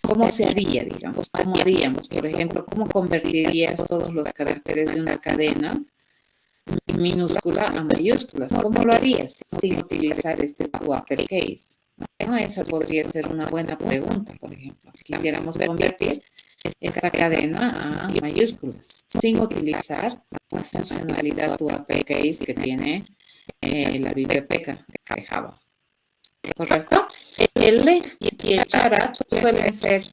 como se haría, digamos, cómo haríamos. Por ejemplo, cómo convertirías todos los caracteres de una cadena minúscula a mayúsculas. ¿Cómo lo harías sin utilizar este uppercase? ¿No? Esa podría ser una buena pregunta, por ejemplo. Si quisiéramos convertir esta cadena a mayúsculas sin utilizar la funcionalidad uppercase que tiene la biblioteca de Java. ¿Correcto? El length y el charat suelen ser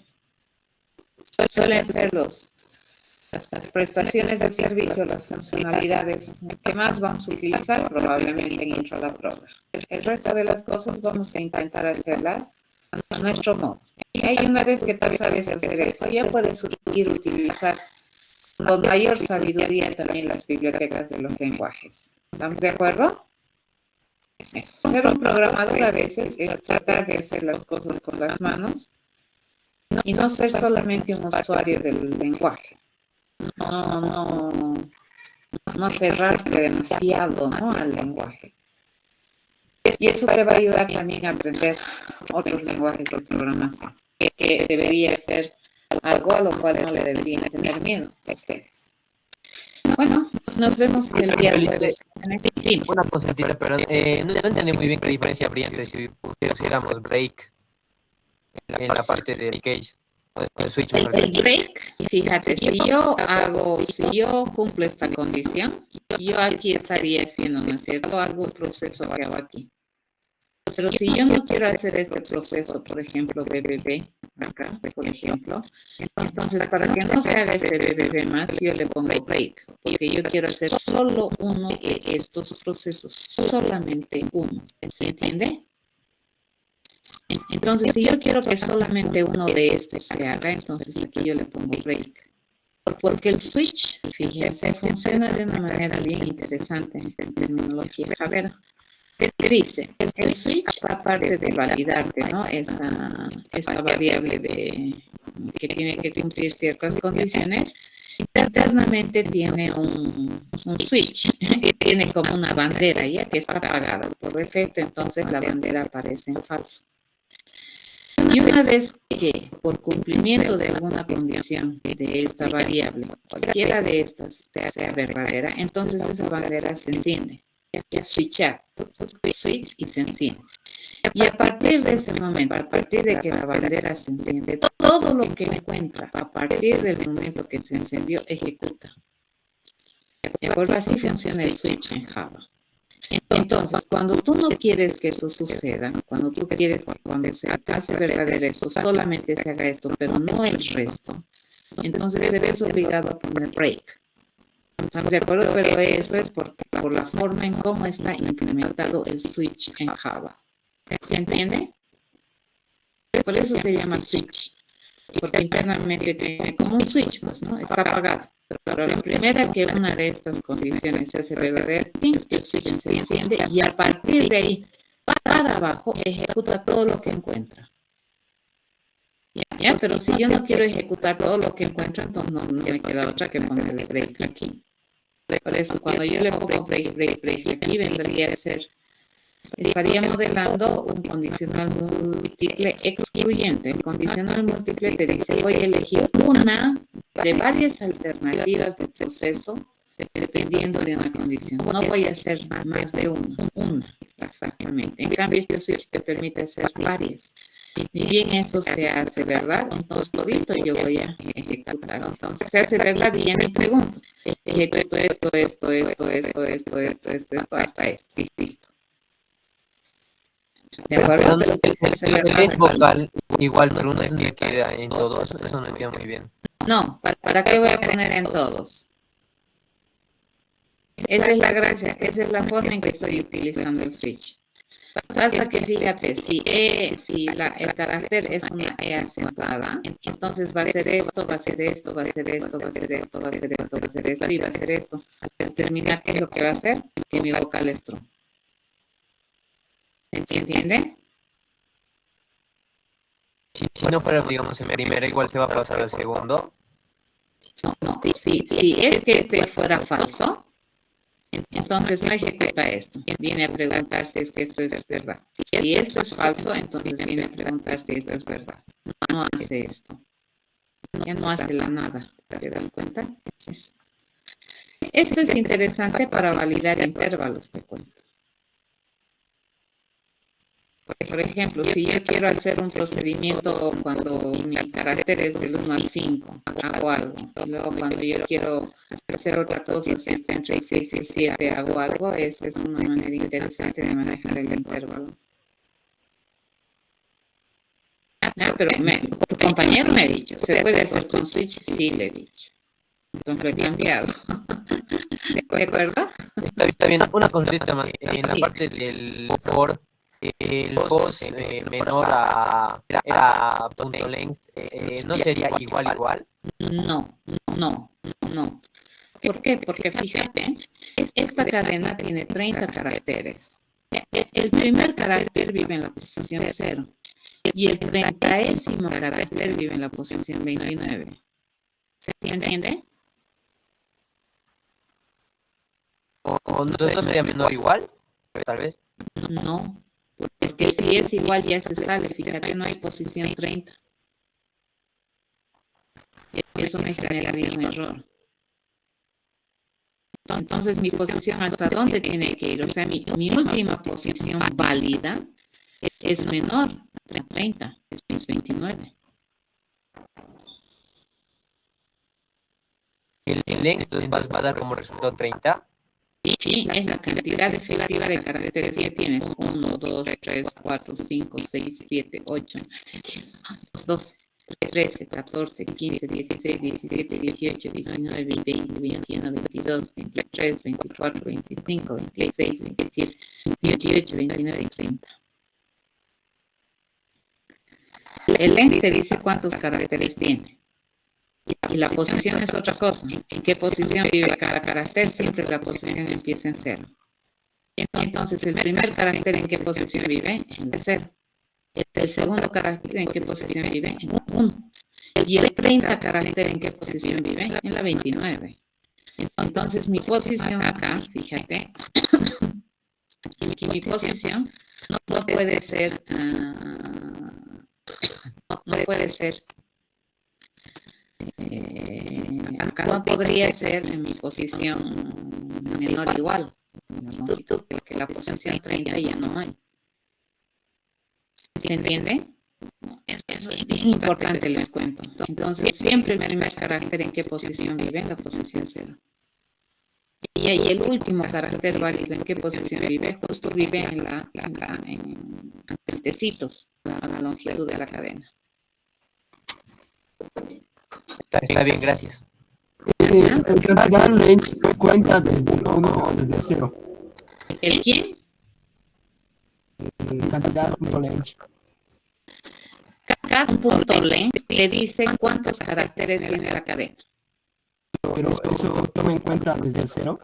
las prestaciones de servicio, las funcionalidades que más vamos a utilizar probablemente en Intro a la Program. El resto de las cosas vamos a intentar hacerlas a nuestro modo. Y una vez que tú sabes hacer eso, ya puedes ir a utilizar con mayor sabiduría también las bibliotecas de los lenguajes. ¿Estamos de acuerdo? Eso. Ser un programador a veces es tratar de hacer las cosas con las manos y no ser solamente un usuario del lenguaje. No aferrarte demasiado, ¿no? Al lenguaje. Y eso te va a ayudar también a aprender otros lenguajes de programación. que debería ser algo a lo cual no le deberían tener miedo a ustedes. Bueno, nos vemos el día jueves. Dime. Una consultita, pero no entendí muy bien qué diferencia habría entre si pusiéramos break en la parte del case, el switch. El break, fíjate, si yo cumplo esta condición, yo aquí estaría haciendo, ¿no es cierto?, algún proceso que hago aquí. Pero si yo no quiero hacer este proceso, por ejemplo, BBB, acá, por ejemplo, entonces para que no se haga este BBB más, yo le pongo break, porque yo quiero hacer solo uno de estos procesos, solamente uno, ¿se entiende? Entonces, si yo quiero que solamente uno de estos se haga, entonces aquí yo le pongo break. Porque el switch, fíjense, funciona de una manera bien interesante en terminología Javera. Dice, el switch, aparte de validarte, ¿no?, esta variable que tiene que cumplir ciertas condiciones, internamente tiene un switch, que tiene como una bandera, ya que está apagada. Por defecto, entonces la bandera aparece en falso. Y una vez que, por cumplimiento de alguna condición de esta variable, cualquiera de estas sea verdadera, entonces esa bandera se enciende. Switchar, switch y se enciende. Y a partir de ese momento, a partir de que la bandera se enciende, todo lo que encuentra a partir del momento que se encendió ejecuta. ¿De acuerdo? Así funciona el switch en Java. Entonces, cuando tú no quieres que eso suceda, cuando tú quieres que cuando se hace verdadero eso, solamente se haga esto, pero no el resto, entonces te ves obligado a poner break. ¿Estamos de acuerdo? Pero eso es por la forma en cómo está implementado el switch en Java. ¿Se entiende? Por eso se llama switch, porque internamente tiene como un switch, pues, ¿no? Está apagado. Pero la primera que una de estas condiciones se hace verdadera, el switch se enciende y a partir de ahí, para abajo, ejecuta todo lo que encuentra. ¿Ya? Pero si yo no quiero ejecutar todo lo que encuentra, entonces no me queda otra que ponerle break aquí. Por eso, cuando yo le pongo break aquí, vendría a ser, estaría modelando un condicional múltiple excluyente. El condicional múltiple te dice, voy a elegir una de varias alternativas de proceso dependiendo de una condición. No voy a hacer más de una, exactamente. En cambio, este switch te permite hacer varias. Ni bien eso se hace verdad, entonces todito yo voy a ejecutar. Entonces se hace verdad y ya me pregunto, ejecuto esto, hasta esto, y listo. ¿De acuerdo? El es vocal, igual, pero uno se queda en todos, eso no entiendo muy bien. No, ¿para qué voy a poner en todos? Esa es la gracia, esa es la forma en que estoy utilizando el switch. Basta que fíjate, si el carácter es una E acentuada, entonces va a ser esto, va a ser esto, va a ser esto, va a ser esto, va a ser esto, va a ser esto, y va a ser esto. Al terminar, ¿qué es lo que va a hacer? Que mi vocal es true. ¿Se entiende? Si no fuera, digamos, en primera, igual se va a pasar al segundo. No. Si es que este fuera falso, entonces no ejecuta esto. Viene a preguntar si es que esto es verdad. Si esto es falso, entonces viene a preguntar si esto es verdad. No hace esto. Ya no hace la nada. ¿Te das cuenta? Eso. Esto es interesante para validar intervalos, te cuento. Por ejemplo, si yo quiero hacer un procedimiento cuando mi carácter es del 1 al 5, hago algo. Y luego cuando yo quiero hacer otra cosa, si está entre el 6 y el 7, hago algo. Eso es una manera interesante de manejar el intervalo. Pero tu compañero me ha dicho, ¿se puede hacer con switch? Sí, le he dicho. Entonces lo he cambiado. ¿De acuerdo? Está bien, una consulta más. En la parte del for, el post menor a punto length, ¿no sería igual? No. ¿Por qué? Porque fíjate, esta cadena tiene 30 caracteres. El primer carácter vive en la posición 0 y el 30º carácter vive en la posición 29. ¿Se entiende? ¿O entonces no sería menor igual? Tal vez. No, porque si es igual ya se sale. Fíjate, no hay posición 30. eso me generaría un error. Entonces, mi posición hasta dónde tiene que ir, o sea, mi última posición válida es menor a 30, es 29. El length entonces va a dar como resultado 30. Sí, es la cantidad efectiva de caracteres que tienes. 1, 2, 3, 4, 5, 6, 7, 8, 10, 12, 13, 14, 15, 16, 17, 18, 19, 20, 21, 22, 23, 24, 25, 26, 27, 28, 29 y 30. El length te dice cuántos caracteres tiene. Y la posición es otra cosa. ¿En qué posición vive cada carácter? Siempre la posición empieza en 0. Entonces, el primer carácter, ¿en qué posición vive? En el 0. El segundo carácter, ¿en qué posición vive? En 1. Y el 30 carácter, ¿en qué posición vive? En la 29. Entonces, mi posición acá, fíjate, que mi posición no puede ser, acá no podría ser en mi posición menor o igual en la longitud, porque la posición 30 ya no hay. ¿Se entiende? Eso es bien importante, les cuento. Entonces, siempre el primer carácter en qué posición vive, en la posición 0. Y ahí el último carácter válido en qué posición vive, justo vive en antecitos a la longitud de la cadena. Está bien, gracias. El cantidad length cuenta desde el 1 o desde el 0. ¿El quién? El cantidad punto length. Cada punto length te dice cuántos caracteres tiene la cadena. Pero eso toma en cuenta desde el 0.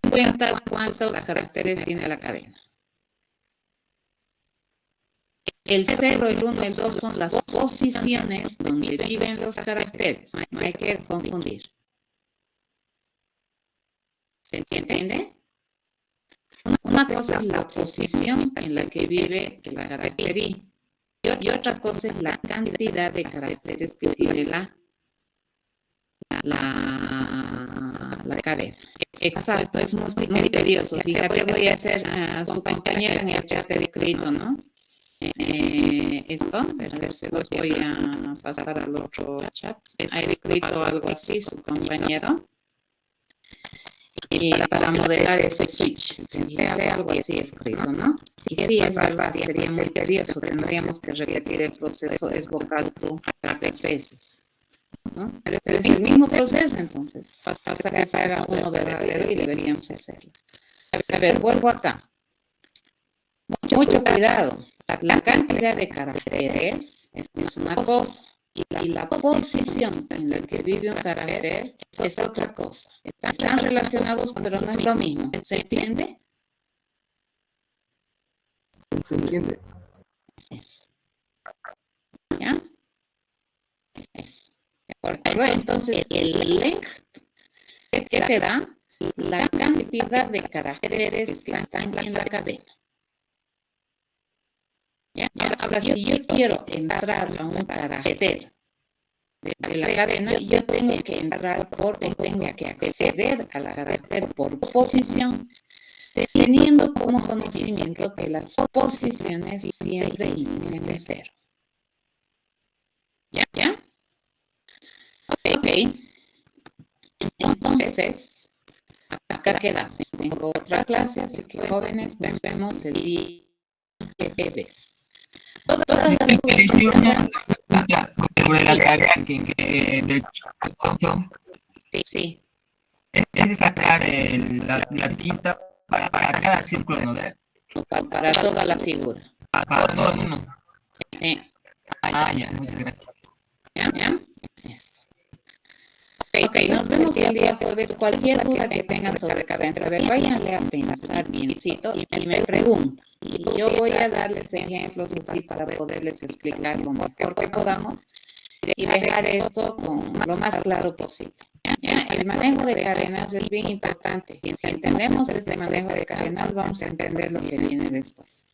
Cuenta cuántos caracteres tiene la cadena. El 0, el 1, el 2 son las posiciones donde viven los caracteres. No hay que confundir. ¿Se entiende? Una cosa es la posición en la que vive el carácter y otra cosa es la cantidad de caracteres que tiene la cadena. Exacto, es muy tedioso. Fíjate, voy a hacer a su compañera en el chat escrito, ¿no? Esto, a ver, se los voy a pasar al otro chat. Ha escrito algo así su compañero. Y para modelar ese switch, tendría algo así escrito, ¿no? Y sí, es verdad, sería muy tedioso. Tendríamos que repetir el proceso, es vocal true 3 veces, ¿no? Pero es el mismo proceso, entonces. Hasta que se haga uno verdadero y deberíamos hacerlo. A ver, vuelvo acá. Mucho cuidado. La cantidad de caracteres es una cosa y la posición en la que vive un carácter es otra cosa. Están relacionados, pero no es lo mismo. ¿Se entiende? ¿Se entiende? Eso. ¿Ya? Eso. ¿De acuerdo? Entonces, el length que te da la cantidad de caracteres que están en la cadena. ¿Ya? Ahora, si yo quiero entrar a un carácter de la cadena, yo tengo que entrar tengo que acceder al carácter por posición, teniendo como conocimiento que las posiciones siempre inician de 0. ¿Ya? Ok. Entonces, acá quedamos. Tengo otra clase, así que jóvenes, nos vemos el día jueves. Todas las dudas. Sobre la tarea del curso, Sí, es sacar la tinta para cada círculo, ¿no? para toda la figura. Para todo el mundo. Sí. Ya, muchas gracias. ¿Ya? Eso. Ok, nos vemos el día jueves. Cualquier duda que tengan sobre cadena, a ver, váyanle a pensar biencito y me preguntan. Y yo voy a darles ejemplos así para poderles explicar lo mejor que podamos y dejar esto con lo más claro posible. ¿Ya? El manejo de cadenas es bien importante. Si entendemos este manejo de cadenas, vamos a entender lo que viene después.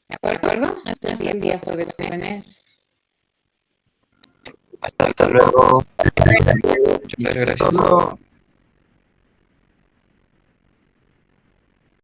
¿De acuerdo? Hasta el día jueves, jóvenes. luego. Muchas gracias. No.